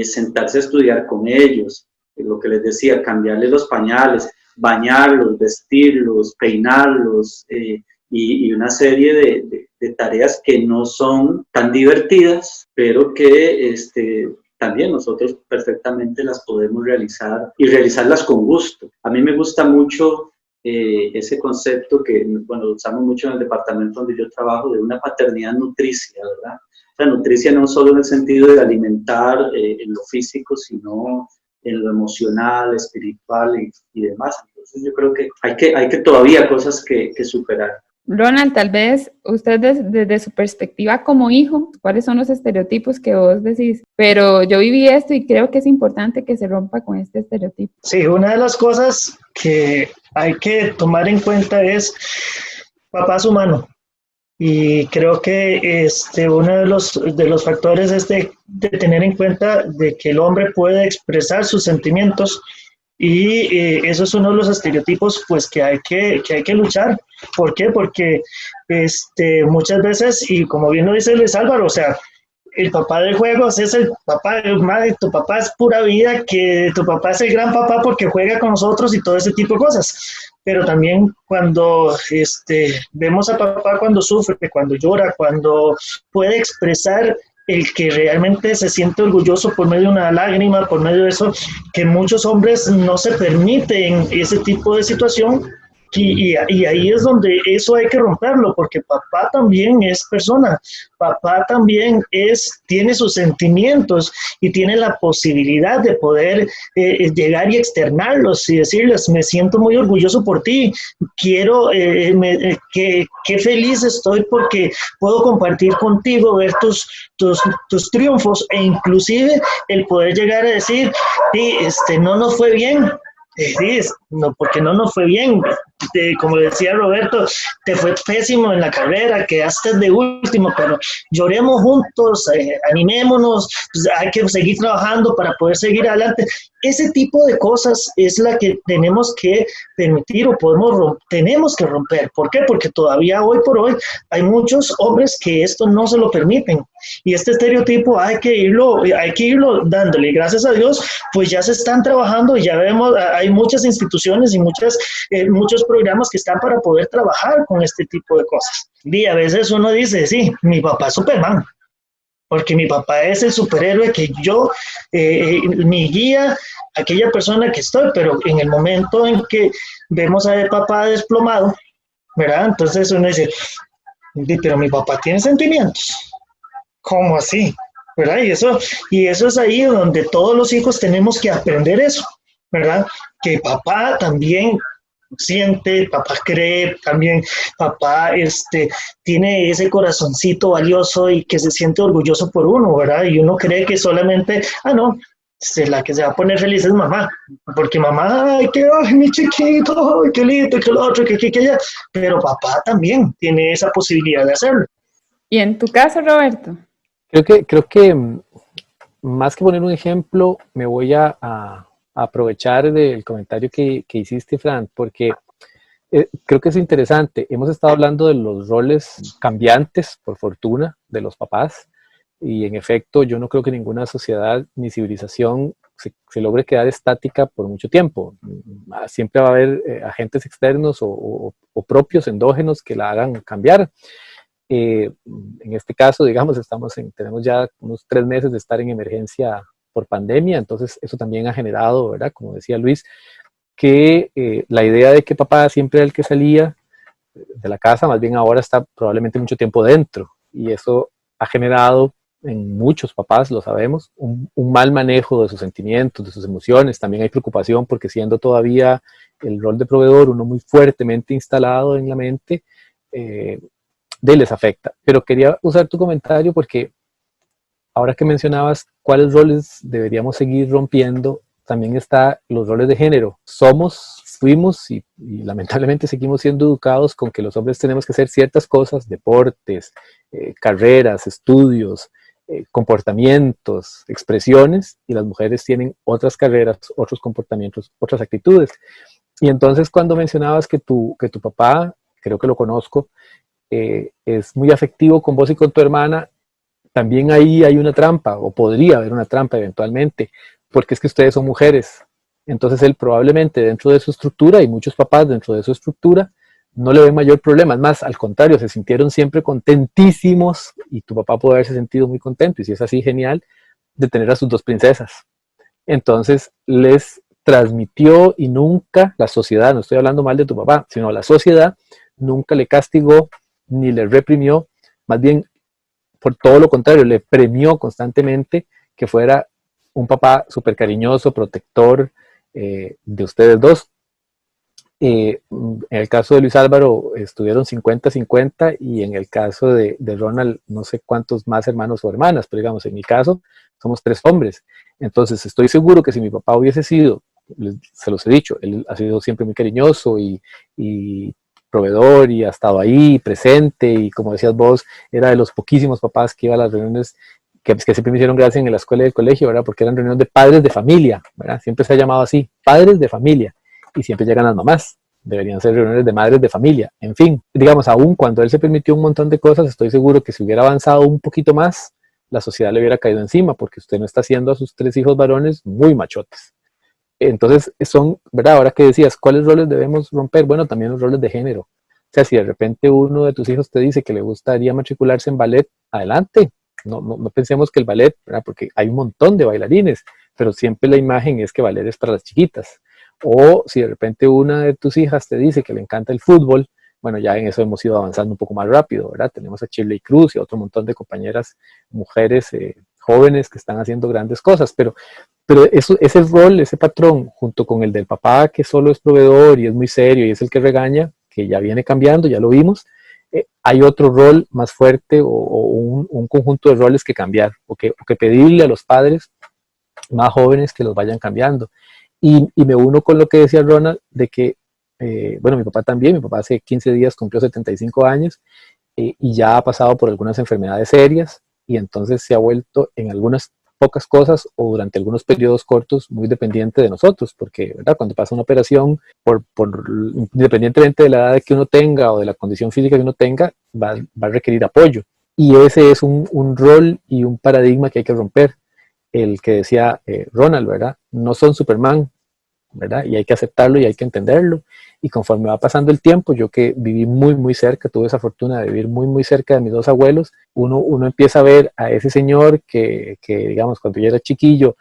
sentarse a estudiar con ellos, lo que les decía, cambiarles los pañales, bañarlos, vestirlos, peinarlos, y una serie de tareas que no son tan divertidas, pero que también nosotros perfectamente las podemos realizar y realizarlas con gusto. A mí me gusta mucho ese concepto que, bueno, lo usamos mucho en el departamento donde yo trabajo, de una paternidad nutricia, ¿verdad? La nutricia no solo en el sentido de alimentar en lo físico, sino en lo emocional, espiritual y demás. Entonces yo creo que hay que todavía cosas que superar. Ronald, tal vez usted desde su perspectiva como hijo, ¿cuáles son los estereotipos que vos decís? Pero yo viví esto y creo que es importante que se rompa con este estereotipo. Sí, una de las cosas que hay que tomar en cuenta es papá es humano. Y creo que uno de los factores es de tener en cuenta de que el hombre puede expresar sus sentimientos. Y eso es uno de los estereotipos pues que hay que luchar. ¿Por qué? Porque muchas veces, y como bien lo dice Luis Álvaro, o sea, el papá de juegos es el papá, madre, tu papá es pura vida, que tu papá es el gran papá porque juega con nosotros y todo ese tipo de cosas. Pero también cuando vemos a papá cuando sufre, cuando llora, cuando puede expresar el que realmente se siente orgulloso por medio de una lágrima, por medio de eso, que muchos hombres no se permiten ese tipo de situación, y ahí es donde eso hay que romperlo, porque papá también es persona, papá también tiene sus sentimientos y tiene la posibilidad de poder llegar y externarlos y decirles, me siento muy orgulloso por ti, quiero, qué feliz estoy porque puedo compartir contigo, ver tus triunfos, e inclusive el poder llegar a decir, sí, no nos fue bien. Sí, no, porque no nos fue bien. Como decía Roberto, te fue pésimo en la carrera, quedaste de último, pero lloremos juntos, animémonos, pues hay que seguir trabajando para poder seguir adelante. Ese tipo de cosas es la que tenemos que permitir o tenemos que romper. ¿Por qué? Porque todavía hoy por hoy hay muchos hombres que esto no se lo permiten. Y este estereotipo hay que irlo dándole. Y gracias a Dios, pues ya se están trabajando, ya vemos, hay muchas instituciones y muchos programas que están para poder trabajar con este tipo de cosas. Y a veces uno dice, sí, mi papá es Superman, porque mi papá es el superhéroe que yo, mi guía, aquella persona que estoy, pero en el momento en que vemos a mi papá desplomado, ¿verdad? Entonces uno dice, pero mi papá tiene sentimientos. ¿Cómo así? ¿Verdad? Y eso es ahí donde todos los hijos tenemos que aprender eso, ¿verdad? Que papá también siente, papá cree, también papá tiene ese corazoncito valioso y que se siente orgulloso por uno, ¿verdad? Y uno cree que solamente, no, la que se va a poner feliz es mamá, porque mamá, ay, mi chiquito, ay, qué lindo, que lo otro, que ya, pero papá también tiene esa posibilidad de hacerlo. ¿Y en tu caso, Roberto? Creo que más que poner un ejemplo, me voy a aprovechar del comentario que hiciste, Fran, porque creo que es interesante. Hemos estado hablando de los roles cambiantes, por fortuna, de los papás, y en efecto yo no creo que ninguna sociedad ni civilización se logre quedar estática por mucho tiempo. Siempre va a haber agentes externos o propios, endógenos, que la hagan cambiar. En este caso, digamos, tenemos ya unos 3 meses de estar en emergencia por pandemia, entonces eso también ha generado, ¿verdad? Como decía Luis, que la idea de que papá siempre era el que salía de la casa, más bien ahora está probablemente mucho tiempo dentro, y eso ha generado en muchos papás, lo sabemos, un mal manejo de sus sentimientos, de sus emociones. También hay preocupación porque, siendo todavía el rol de proveedor uno muy fuertemente instalado en la mente, les afecta. Pero quería usar tu comentario porque ahora que mencionabas cuáles roles deberíamos seguir rompiendo, también está los roles de género. Fuimos y lamentablemente seguimos siendo educados con que los hombres tenemos que hacer ciertas cosas, deportes, carreras, estudios, comportamientos, expresiones, y las mujeres tienen otras carreras, otros comportamientos, otras actitudes. Y entonces, cuando mencionabas que tu papá, creo que lo conozco, es muy afectivo con vos y con tu hermana, también ahí hay una trampa, o podría haber una trampa eventualmente, porque es que ustedes son mujeres. Entonces él probablemente, dentro de su estructura, y muchos papás dentro de su estructura, no le ven mayor problema. Es más, al contrario, se sintieron siempre contentísimos, y tu papá puede haberse sentido muy contento, y si es así, genial, de tener a sus 2 princesas. Entonces les transmitió, y nunca la sociedad, no estoy hablando mal de tu papá, sino la sociedad, nunca le castigó ni le reprimió, más bien por todo lo contrario, le premió constantemente que fuera un papá súper cariñoso, protector de ustedes 2. En el caso de Luis Álvaro estuvieron 50-50, y en el caso de Ronald no sé cuántos más hermanos o hermanas, pero digamos, en mi caso somos 3 hombres. Entonces estoy seguro que si mi papá hubiese sido, se los he dicho, él ha sido siempre muy cariñoso y proveedor, y ha estado ahí presente, y como decías vos, era de los poquísimos papás que iba a las reuniones que siempre me hicieron gracia en la escuela y el colegio, ¿verdad? Porque eran reuniones de padres de familia, ¿verdad? Siempre se ha llamado así, padres de familia, y siempre llegan las mamás. Deberían ser reuniones de madres de familia. En fin, digamos, aún cuando él se permitió un montón de cosas, estoy seguro que si hubiera avanzado un poquito más, la sociedad le hubiera caído encima, porque usted no está haciendo a sus 3 hijos varones muy machotes. Entonces, ¿verdad? Ahora que decías, ¿cuáles roles debemos romper? Bueno, también los roles de género. O sea, si de repente uno de tus hijos te dice que le gustaría matricularse en ballet, adelante. No pensemos que el ballet, ¿verdad? Porque hay un montón de bailarines, pero siempre la imagen es que ballet es para las chiquitas. O si de repente una de tus hijas te dice que le encanta el fútbol, bueno, ya en eso hemos ido avanzando un poco más rápido, ¿verdad? Tenemos a Shirley Cruz y a otro montón de compañeras, mujeres jóvenes que están haciendo grandes cosas, pero ese rol, ese patrón, junto con el del papá que solo es proveedor y es muy serio y es el que regaña, que ya viene cambiando, ya lo vimos, hay otro rol más fuerte o un conjunto de roles que cambiar, o que pedirle a los padres más jóvenes que los vayan cambiando. Y me uno con lo que decía Ronald, de que, bueno, mi papá hace 15 días cumplió 75 años, y ya ha pasado por algunas enfermedades serias, y entonces se ha vuelto en algunas pocas cosas o durante algunos periodos cortos muy dependiente de nosotros, porque, ¿verdad? Cuando pasa una operación, independientemente de la edad que uno tenga o de la condición física que uno tenga, va a requerir apoyo. Y ese es un rol y un paradigma que hay que romper, el que decía Ronald, ¿verdad? No son Superman, ¿verdad? Y hay que aceptarlo y hay que entenderlo. Y conforme va pasando el tiempo, yo que viví muy, muy cerca, tuve esa fortuna de vivir muy, muy cerca de mis dos abuelos, uno empieza a ver a ese señor que digamos, cuando yo era chiquillo,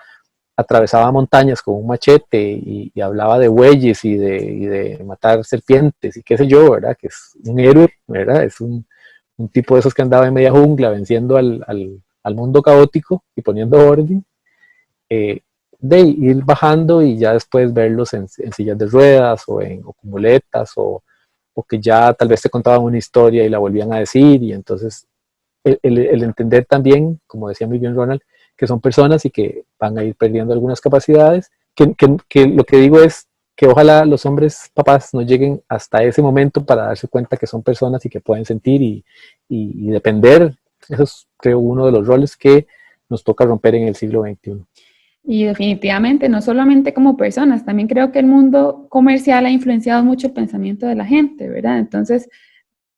atravesaba montañas con un machete y hablaba de bueyes y de matar serpientes y qué sé yo, ¿verdad? Que es un héroe, ¿verdad? Es un tipo de esos que andaba en media jungla venciendo al mundo caótico y poniendo orden. De ir bajando y ya después verlos en sillas de ruedas o con muletas o que ya tal vez te contaban una historia y la volvían a decir, y entonces el entender también, como decía muy bien Ronald, que son personas y que van a ir perdiendo algunas capacidades, que lo que digo es que ojalá los hombres papás no lleguen hasta ese momento para darse cuenta que son personas y que pueden sentir y depender. Eso es, creo, uno de los roles que nos toca romper en el siglo XXI. Y definitivamente, no solamente como personas, también creo que el mundo comercial ha influenciado mucho el pensamiento de la gente, ¿verdad? Entonces,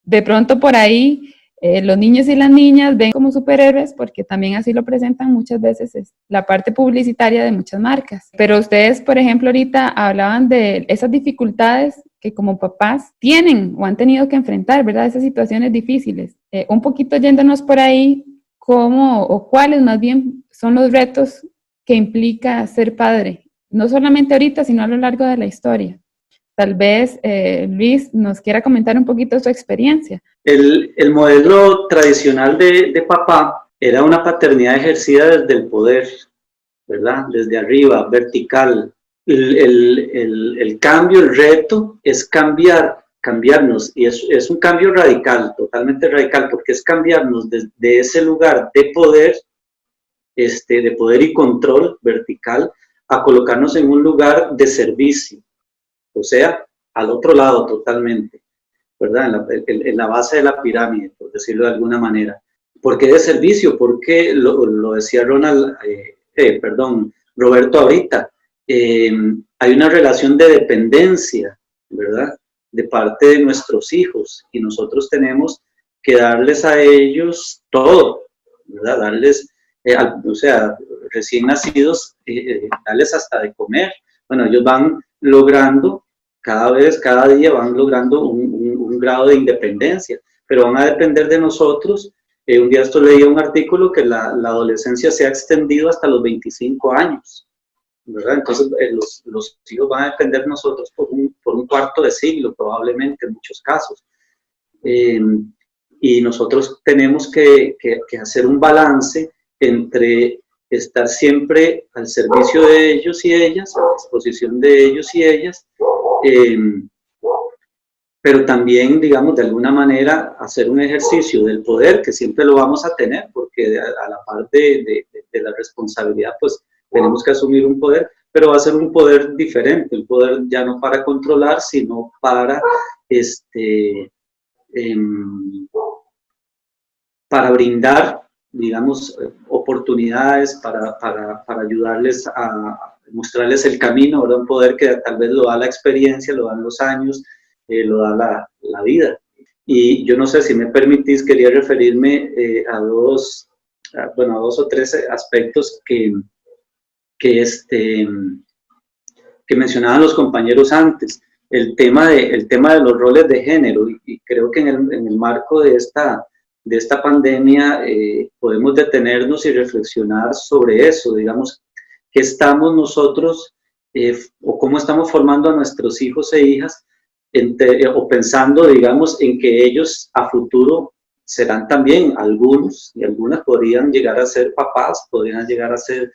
de pronto por ahí, los niños y las niñas ven como superhéroes, porque también así lo presentan muchas veces, es la parte publicitaria de muchas marcas. Pero ustedes, por ejemplo, ahorita hablaban de esas dificultades que como papás tienen o han tenido que enfrentar, ¿verdad? Esas situaciones difíciles. Un poquito yéndonos por ahí, ¿cómo o cuáles más bien son los retos que implica ser padre? No solamente ahorita, sino a lo largo de la historia. Tal vez Luis nos quiera comentar un poquito su experiencia. El modelo tradicional de papá era una paternidad ejercida desde el poder, ¿verdad? Desde arriba, vertical. El cambio, el reto es cambiarnos, y es un cambio radical, totalmente radical, porque es cambiarnos de ese lugar de poder y control vertical a colocarnos en un lugar de servicio, o sea, al otro lado totalmente, ¿verdad? En la base de la pirámide, por decirlo de alguna manera. ¿Por qué de servicio? Porque lo decía Roberto ahorita, hay una relación de dependencia, ¿verdad? De parte de nuestros hijos, y nosotros tenemos que darles a ellos todo, ¿verdad? Darles, recién nacidos, darles hasta de comer. Bueno, ellos van logrando, cada día van logrando un grado de independencia, pero van a depender de nosotros. Un día leía un artículo que la adolescencia se ha extendido hasta los 25 años, ¿verdad? Entonces los hijos van a depender de nosotros por un cuarto de siglo, probablemente, en muchos casos. Y nosotros tenemos que hacer un balance entre estar siempre al servicio de ellos y ellas, a disposición de ellos y ellas, pero también, digamos, de alguna manera hacer un ejercicio del poder, que siempre lo vamos a tener, porque a la parte de la responsabilidad, pues tenemos que asumir un poder, pero va a ser un poder diferente, el poder ya no para controlar, sino para brindar, digamos, oportunidades, para ayudarles a mostrarles el camino, ¿verdad? Un poder que tal vez lo da la experiencia, lo dan los años, lo da la vida. Y yo no sé, si me permitís, quería referirme a dos o tres aspectos que mencionaban los compañeros antes. El tema de los roles de género, y creo que en el marco de esta pandemia podemos detenernos y reflexionar sobre eso, digamos, qué estamos nosotros o cómo estamos formando a nuestros hijos e hijas, o pensando, digamos, en que ellos a futuro serán también, algunos y algunas podrían llegar a ser papás, podrían llegar a ser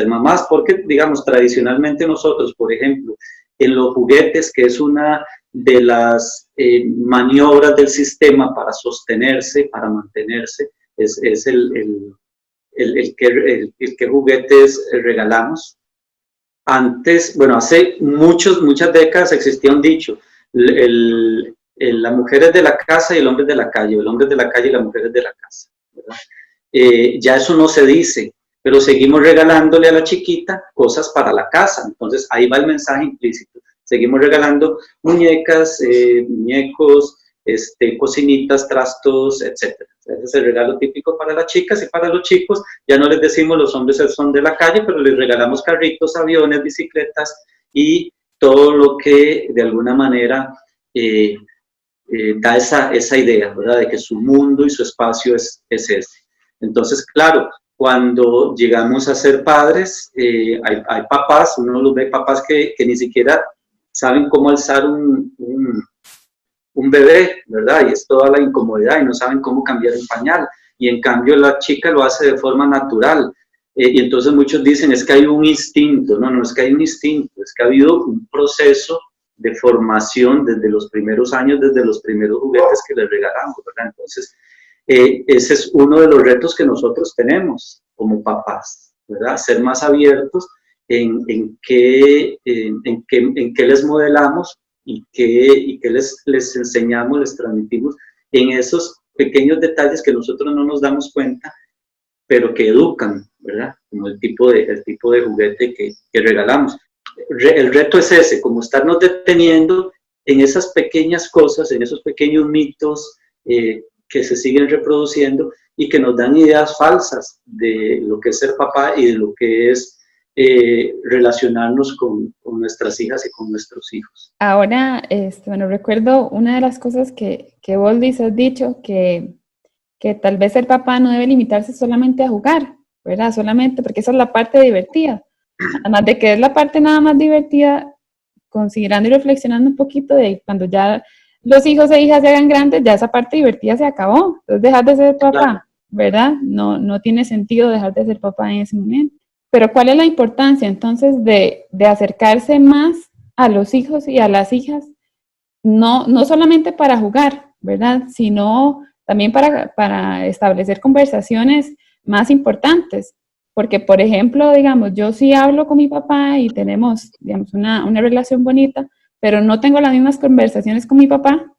mamás, porque, digamos, tradicionalmente nosotros, por ejemplo, en los juguetes, que es una de las maniobras del sistema para sostenerse, para mantenerse, es el que juguetes regalamos. Antes, bueno, hace muchas décadas existía un dicho: la mujer es de la casa y el hombre es de la calle, o el hombre es de la calle y la mujer es de la casa, ¿verdad? Ya eso no se dice, pero seguimos regalándole a la chiquita cosas para la casa. Entonces ahí va el mensaje implícito. Seguimos regalando muñecas, muñecos, cocinitas, trastos, etcétera. Ese es el regalo típico para las chicas, y para los chicos ya no les decimos los hombres son de la calle, pero les regalamos carritos, aviones, bicicletas y todo lo que de alguna manera da esa idea, ¿verdad? De que su mundo y su espacio es ese. Entonces, claro, cuando llegamos a ser padres, hay papás, uno los ve papás que ni siquiera saben cómo alzar un bebé, ¿verdad? Y es toda la incomodidad y no saben cómo cambiar un pañal. Y en cambio la chica lo hace de forma natural. Y entonces muchos dicen, es que hay un instinto. No, no es que hay un instinto, es que ha habido un proceso de formación desde los primeros años, desde los primeros juguetes que les regalamos, ¿verdad? Entonces, ese es uno de los retos que nosotros tenemos como papás, ¿verdad? Ser más abiertos en qué les modelamos y qué les enseñamos, les transmitimos en esos pequeños detalles que nosotros no nos damos cuenta, pero que educan, ¿verdad? Como el tipo de juguete que regalamos. El reto es ese, como estarnos deteniendo en esas pequeñas cosas, en esos pequeños mitos que se siguen reproduciendo y que nos dan ideas falsas de lo que es ser papá y de lo que es relacionarnos con nuestras hijas y con nuestros hijos. Ahora, bueno, recuerdo una de las cosas que vos, Luis, has dicho, que tal vez el papá no debe limitarse solamente a jugar, ¿verdad? Solamente, porque esa es la parte divertida. Además de que es la parte nada más divertida, considerando y reflexionando un poquito de cuando ya los hijos e hijas se hagan grandes, ya esa parte divertida se acabó. Entonces, dejar de ser papá, ¿verdad? No tiene sentido dejar de ser papá en ese momento. Pero ¿cuál es la importancia entonces de acercarse más a los hijos y a las hijas? No solamente para jugar, ¿verdad? Sino también para establecer conversaciones más importantes. Porque, por ejemplo, digamos, yo sí hablo con mi papá y tenemos, digamos, una relación bonita, pero no tengo las mismas conversaciones con mi papá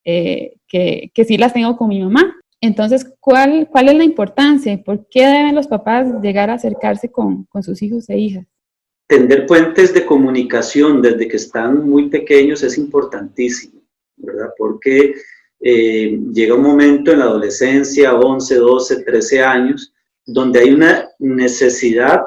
que sí las tengo con mi mamá. Entonces, ¿cuál es la importancia y por qué deben los papás llegar a acercarse con sus hijos e hijas? Tender puentes de comunicación desde que están muy pequeños es importantísimo, ¿verdad? Porque llega un momento en la adolescencia, 11, 12, 13 años, donde hay una necesidad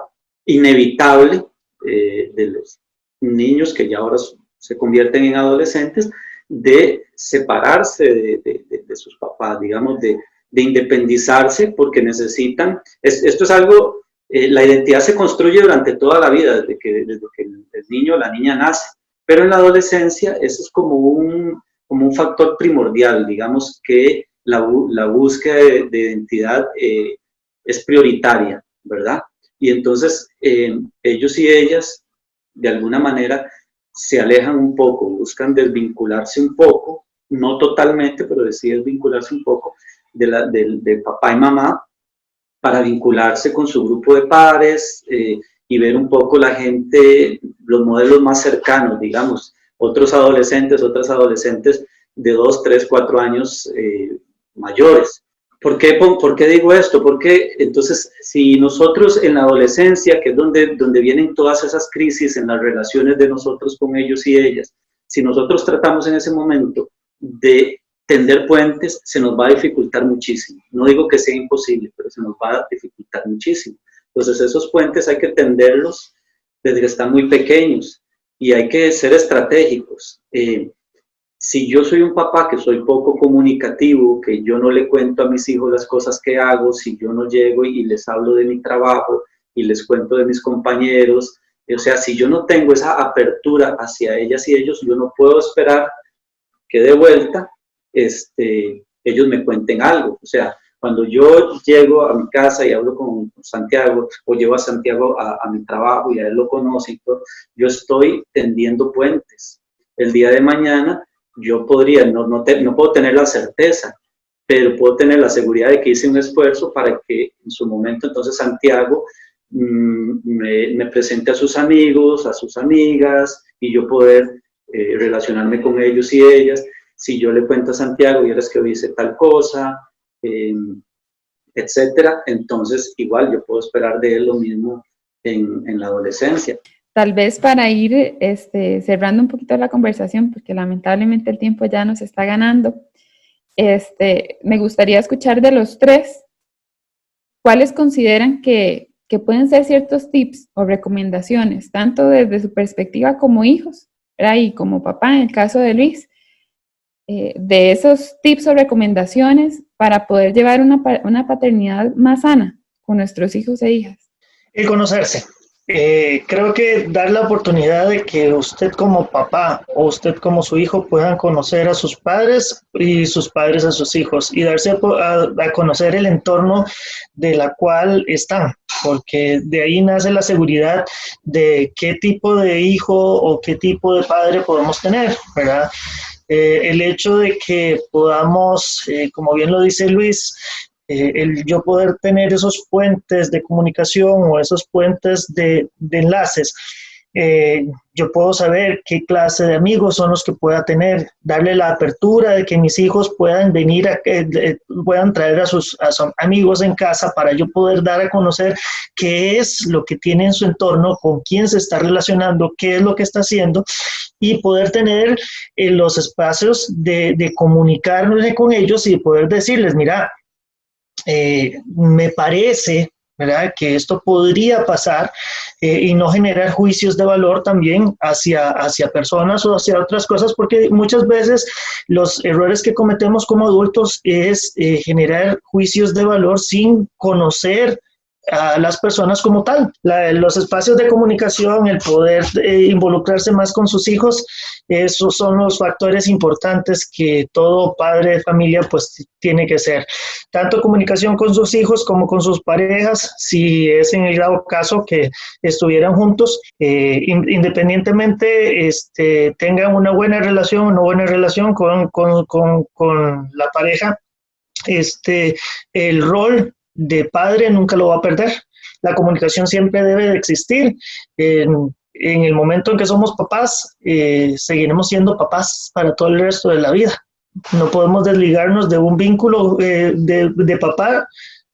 inevitable de los niños que ya ahora se convierten en adolescentes, de separarse de sus papás, digamos, de independizarse, porque necesitan, esto es algo, la identidad se construye durante toda la vida, desde que el niño o la niña nace, pero en la adolescencia eso es como un factor primordial, digamos que la búsqueda de identidad es prioritaria, ¿verdad? Y entonces ellos y ellas, de alguna manera, se alejan un poco, buscan desvincularse un poco, no totalmente, pero deciden desvincularse un poco de papá y mamá para vincularse con su grupo de pares y ver un poco la gente, los modelos más cercanos, digamos, otras adolescentes de 2, 3, 4 años mayores. ¿Por qué digo esto? Porque entonces, si nosotros en la adolescencia, que es donde vienen todas esas crisis en las relaciones de nosotros con ellos y ellas, si nosotros tratamos en ese momento de tender puentes, se nos va a dificultar muchísimo. No digo que sea imposible, pero se nos va a dificultar muchísimo. Entonces, esos puentes hay que tenderlos desde que están muy pequeños y hay que ser estratégicos. Si yo soy un papá que soy poco comunicativo, que yo no le cuento a mis hijos las cosas que hago, si yo no llego y les hablo de mi trabajo y les cuento de mis compañeros, o sea, si yo no tengo esa apertura hacia ellas y ellos, yo no puedo esperar que de vuelta ellos me cuenten algo. O sea, cuando yo llego a mi casa y hablo con Santiago, o llevo a Santiago a mi trabajo y a él lo conoce y todo, yo estoy tendiendo puentes. El día de mañana yo podría, no puedo tener la certeza, pero puedo tener la seguridad de que hice un esfuerzo para que en su momento entonces Santiago me presente a sus amigos, a sus amigas, y yo poder relacionarme con ellos y ellas. Si yo le cuento a Santiago, y eres que hoy hice tal cosa, etcétera, entonces igual yo puedo esperar de él lo mismo en la adolescencia. Tal vez para ir cerrando un poquito la conversación, porque lamentablemente el tiempo ya nos está ganando, me gustaría escuchar de los tres, ¿cuáles consideran que pueden ser ciertos tips o recomendaciones, tanto desde su perspectiva como hijos, ¿verdad? Y como papá, en el caso de Luis, de esos tips o recomendaciones para poder llevar una paternidad más sana con nuestros hijos e hijas? El conocerse. Creo que dar la oportunidad de que usted como papá o usted como su hijo puedan conocer a sus padres y sus padres a sus hijos y darse a conocer el entorno de la cual están, porque de ahí nace la seguridad de qué tipo de hijo o qué tipo de padre podemos tener, ¿verdad? El hecho de que podamos, como bien lo dice Luis, el yo poder tener esos puentes de comunicación o esos puentes de enlaces, yo puedo saber qué clase de amigos son los que pueda tener, darle la apertura de que mis hijos puedan venir, puedan traer a sus amigos en casa para yo poder dar a conocer qué es lo que tiene en su entorno, con quién se está relacionando, qué es lo que está haciendo, y poder tener los espacios de comunicarnos con ellos y poder decirles, mira, me parece, ¿verdad?, que esto podría pasar, y no generar juicios de valor también hacia personas o hacia otras cosas, porque muchas veces los errores que cometemos como adultos es generar juicios de valor sin conocer a las personas como tal. Los espacios de comunicación, el poder involucrarse más con sus hijos, esos son los factores importantes que todo padre de familia pues tiene que hacer. Tanto comunicación con sus hijos como con sus parejas, si es en el grado caso que estuvieran juntos, independientemente tengan una buena relación o no buena relación con la pareja, el rol de padre nunca lo va a perder. La comunicación siempre debe de existir. En el momento en que somos papás, seguiremos siendo papás para todo el resto de la vida. No podemos desligarnos de un vínculo de papá,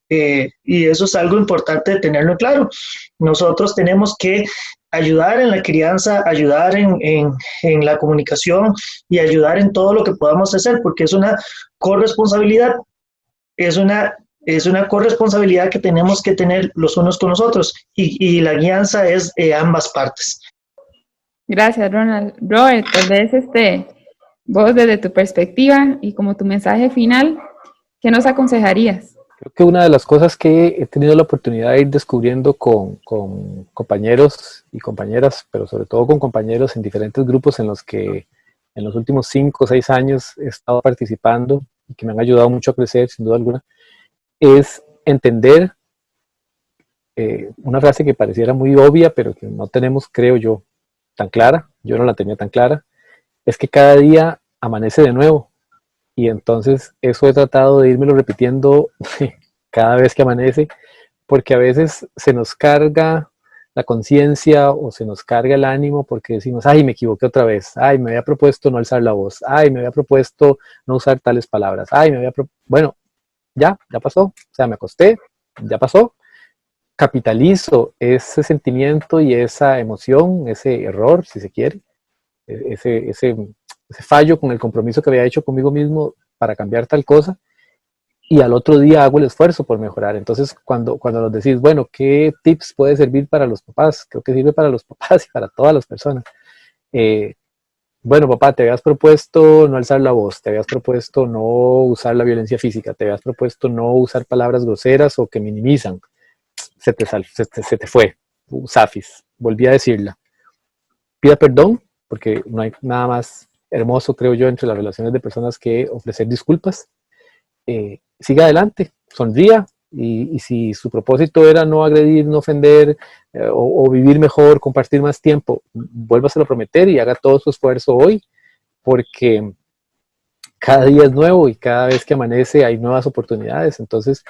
y eso es algo importante de tenerlo claro. Nosotros tenemos que ayudar en la crianza, ayudar en la comunicación y ayudar en todo lo que podamos hacer, porque es una corresponsabilidad, es una corresponsabilidad que tenemos que tener los unos con los otros, y la guianza es ambas partes. Gracias, Ronald. Robert, tal vez vos desde tu perspectiva y como tu mensaje final, ¿qué nos aconsejarías? Creo que una de las cosas que he tenido la oportunidad de ir descubriendo con compañeros y compañeras, pero sobre todo con compañeros en diferentes grupos en los que en los últimos 5 o 6 años he estado participando y que me han ayudado mucho a crecer, sin duda alguna, es entender una frase que pareciera muy obvia, pero que no tenemos, creo yo, tan clara. Yo no la tenía tan clara. Es que cada día amanece de nuevo. Y entonces eso he tratado de irmelo repitiendo cada vez que amanece, porque a veces se nos carga la conciencia o se nos carga el ánimo porque decimos, ay, me equivoqué otra vez, ay, me había propuesto no alzar la voz, ay, me había propuesto no usar tales palabras, ay, bueno, ya pasó, o sea, me acosté, ya pasó. Capitalizo ese sentimiento y esa emoción, ese error, si se quiere, ese fallo con el compromiso que había hecho conmigo mismo para cambiar tal cosa, y al otro día hago el esfuerzo por mejorar. Entonces, cuando nos decís, bueno, ¿qué tips puede servir para los papás? Creo que sirve para los papás y para todas las personas. Bueno, papá, te habías propuesto no alzar la voz, te habías propuesto no usar la violencia física, te habías propuesto no usar palabras groseras o que minimizan. Se te fue, Safis, volví a decirla. Pida perdón, porque no hay nada más hermoso, creo yo, entre las relaciones de personas que ofrecer disculpas. Siga adelante, sonría, y si su propósito era no agredir, no ofender, o vivir mejor, compartir más tiempo, vuélvaselo a prometer y haga todo su esfuerzo hoy, porque cada día es nuevo y cada vez que amanece hay nuevas oportunidades. Entonces,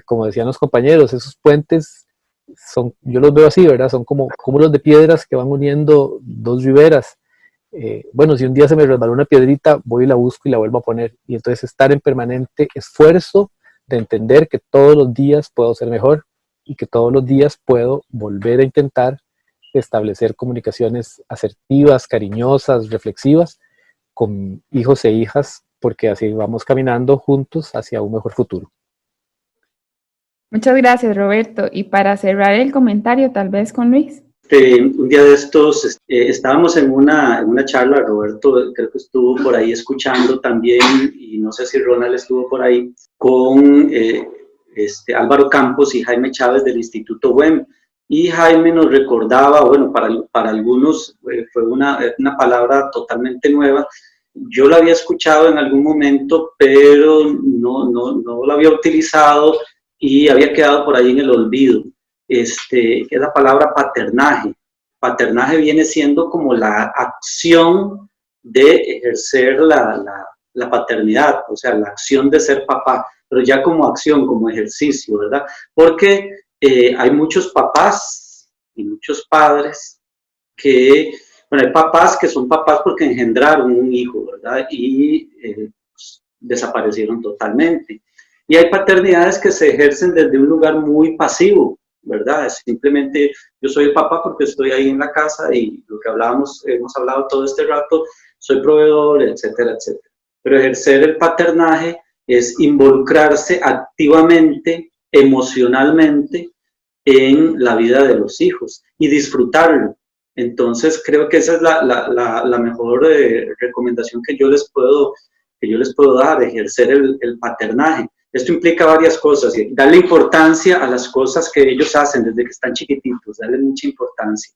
como decían los compañeros, esos puentes son, yo los veo así, ¿verdad? Son como cúmulos de piedras que van uniendo dos riberas. Bueno, si un día se me resbaló una piedrita, voy y la busco y la vuelvo a poner. Y entonces estar en permanente esfuerzo de entender que todos los días puedo ser mejor y que todos los días puedo volver a intentar establecer comunicaciones asertivas, cariñosas, reflexivas con hijos e hijas porque así vamos caminando juntos hacia un mejor futuro. Muchas gracias, Roberto. Y para cerrar el comentario, tal vez con Luis. Un día de estos estábamos en una charla, Roberto creo que estuvo por ahí escuchando también, y no sé si Ronald estuvo por ahí, con Álvaro Campos y Jaime Chávez del Instituto WEM. Y Jaime nos recordaba, bueno, para algunos fue una palabra totalmente nueva. Yo la había escuchado en algún momento, pero no la había utilizado y había quedado por ahí en el olvido. Es la palabra paternaje. Paternaje viene siendo como la acción de ejercer la paternidad, o sea, la acción de ser papá, pero ya como acción, como ejercicio, ¿verdad? Porque hay muchos papás y muchos padres que, bueno, hay papás que son papás porque engendraron un hijo, ¿verdad? Y desaparecieron totalmente. Y hay paternidades que se ejercen desde un lugar muy pasivo, ¿verdad? Es simplemente yo soy el papá porque estoy ahí en la casa y lo que hemos hablado todo este rato, soy proveedor, etcétera, etcétera. Pero ejercer el paternaje es involucrarse activamente, emocionalmente, en la vida de los hijos y disfrutarlo. Entonces creo que esa es la mejor recomendación que yo les puedo dar, ejercer el paternaje. Esto implica varias cosas, darle importancia a las cosas que ellos hacen desde que están chiquititos, darle mucha importancia.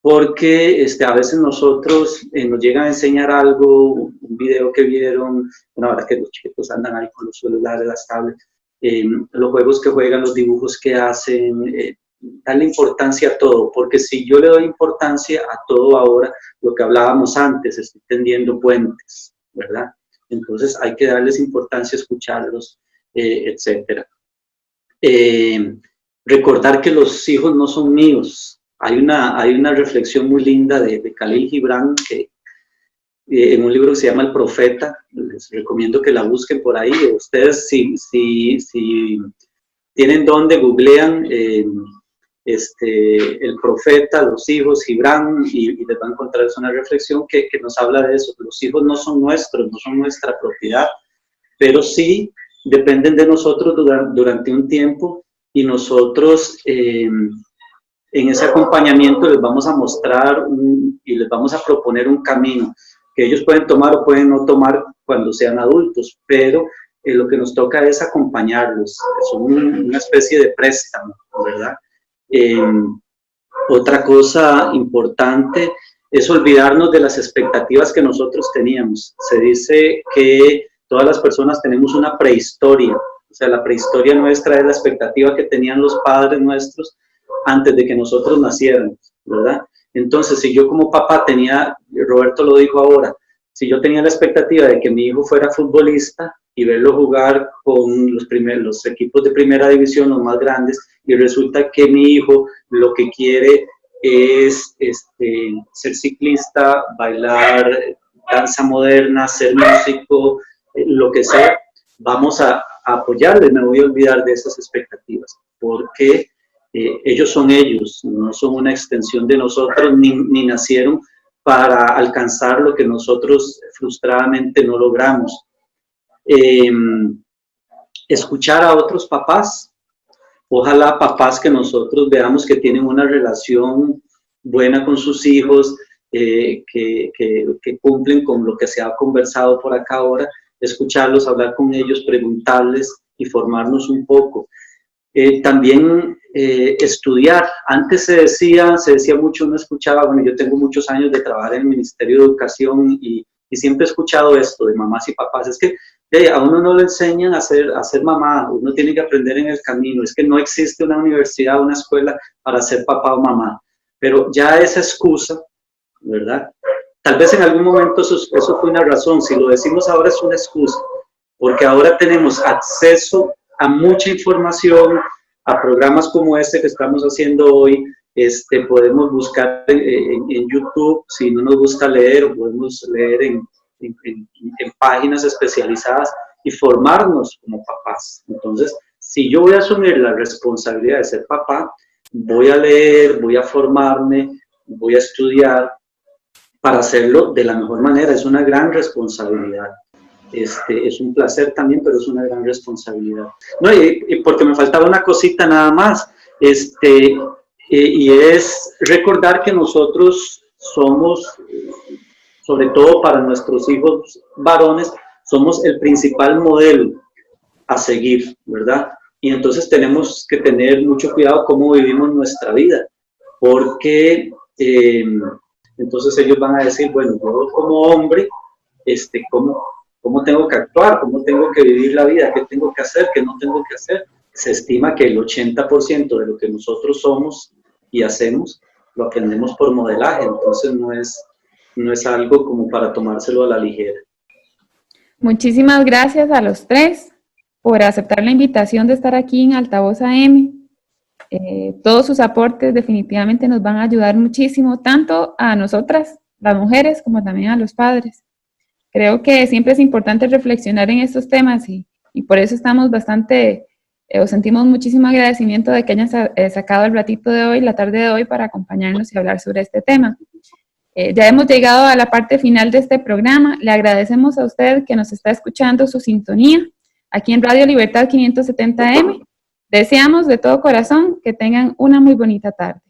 Porque a veces nosotros nos llegan a enseñar algo, un video que vieron, bueno, ahora que los chiquitos andan ahí con los celulares, las tablets, los juegos que juegan, los dibujos que hacen, darle importancia a todo, porque si yo le doy importancia a todo ahora, lo que hablábamos antes, estoy tendiendo puentes, ¿verdad? Entonces hay que darles importancia, escucharlos, etc. Recordar que los hijos no son míos. Hay una reflexión muy linda de Khalil Gibran, que en un libro que se llama El Profeta, les recomiendo que la busquen por ahí. Ustedes si tienen donde, googlean El Profeta, los hijos, Gibran, y les van a encontrar una reflexión que nos habla de eso. Los hijos no son nuestros, no son nuestra propiedad, pero sí dependen de nosotros durante un tiempo, y nosotros en ese acompañamiento les vamos a mostrar y les vamos a proponer un camino que ellos pueden tomar o pueden no tomar cuando sean adultos, pero lo que nos toca es acompañarlos. Es una especie de préstamo, ¿verdad? Otra cosa importante es olvidarnos de las expectativas que nosotros teníamos. Se dice que todas las personas tenemos una prehistoria, o sea, la prehistoria nuestra es la expectativa que tenían los padres nuestros antes de que nosotros naciéramos, ¿verdad? Entonces, si yo como papá tenía, Roberto lo dijo ahora, si yo tenía la expectativa de que mi hijo fuera futbolista y verlo jugar con los equipos de primera división, los más grandes, y resulta que mi hijo lo que quiere es ser ciclista, bailar danza moderna, ser músico, lo que sea, vamos a apoyarle. Me voy a olvidar de esas expectativas, porque ellos son ellos, no son una extensión de nosotros, ni nacieron para alcanzar lo que nosotros frustradamente no logramos. Escuchar a otros papás, ojalá papás que nosotros veamos que tienen una relación buena con sus hijos, que cumplen con lo que se ha conversado por acá ahora, escucharlos, hablar con ellos, preguntarles y formarnos un poco. También estudiar. Antes se decía mucho, uno escuchaba, bueno, yo tengo muchos años de trabajar en el Ministerio de Educación y siempre he escuchado esto de mamás y papás, es que a uno no le enseñan a ser mamá, uno tiene que aprender en el camino, es que no existe una universidad, una escuela para ser papá o mamá, pero ya esa excusa, ¿verdad? Tal vez en algún momento eso fue una razón, si lo decimos ahora es una excusa, porque ahora tenemos acceso a mucha información, a programas como este que estamos haciendo hoy. Podemos buscar en YouTube, si no nos gusta leer, podemos leer en páginas especializadas y formarnos como papás. Entonces, si yo voy a asumir la responsabilidad de ser papá, voy a leer, voy a formarme, voy a estudiar para hacerlo de la mejor manera. Es una gran responsabilidad. es un placer también, pero es una gran responsabilidad. No, y porque me faltaba una cosita nada más, y es recordar que nosotros somos, sobre todo para nuestros hijos varones, somos el principal modelo a seguir, ¿verdad? Y entonces tenemos que tener mucho cuidado cómo vivimos nuestra vida, porque entonces ellos van a decir, bueno, yo como hombre, ¿cómo tengo que actuar? ¿Cómo tengo que vivir la vida? ¿Qué tengo que hacer? ¿Qué no tengo que hacer? Se estima que el 80% de lo que nosotros somos y hacemos lo aprendemos por modelaje, entonces no es algo como para tomárselo a la ligera. Muchísimas gracias a los tres por aceptar la invitación de estar aquí en Altavoz AM. Todos sus aportes definitivamente nos van a ayudar muchísimo, tanto a nosotras, las mujeres, como también a los padres. Creo que siempre es importante reflexionar en estos temas y por eso estamos os sentimos muchísimo agradecimiento de que hayan sacado el ratito de hoy, la tarde de hoy, para acompañarnos y hablar sobre este tema. Ya hemos llegado a la parte final de este programa. Le agradecemos a usted que nos está escuchando su sintonía aquí en Radio Libertad 570 AM. Deseamos de todo corazón que tengan una muy bonita tarde.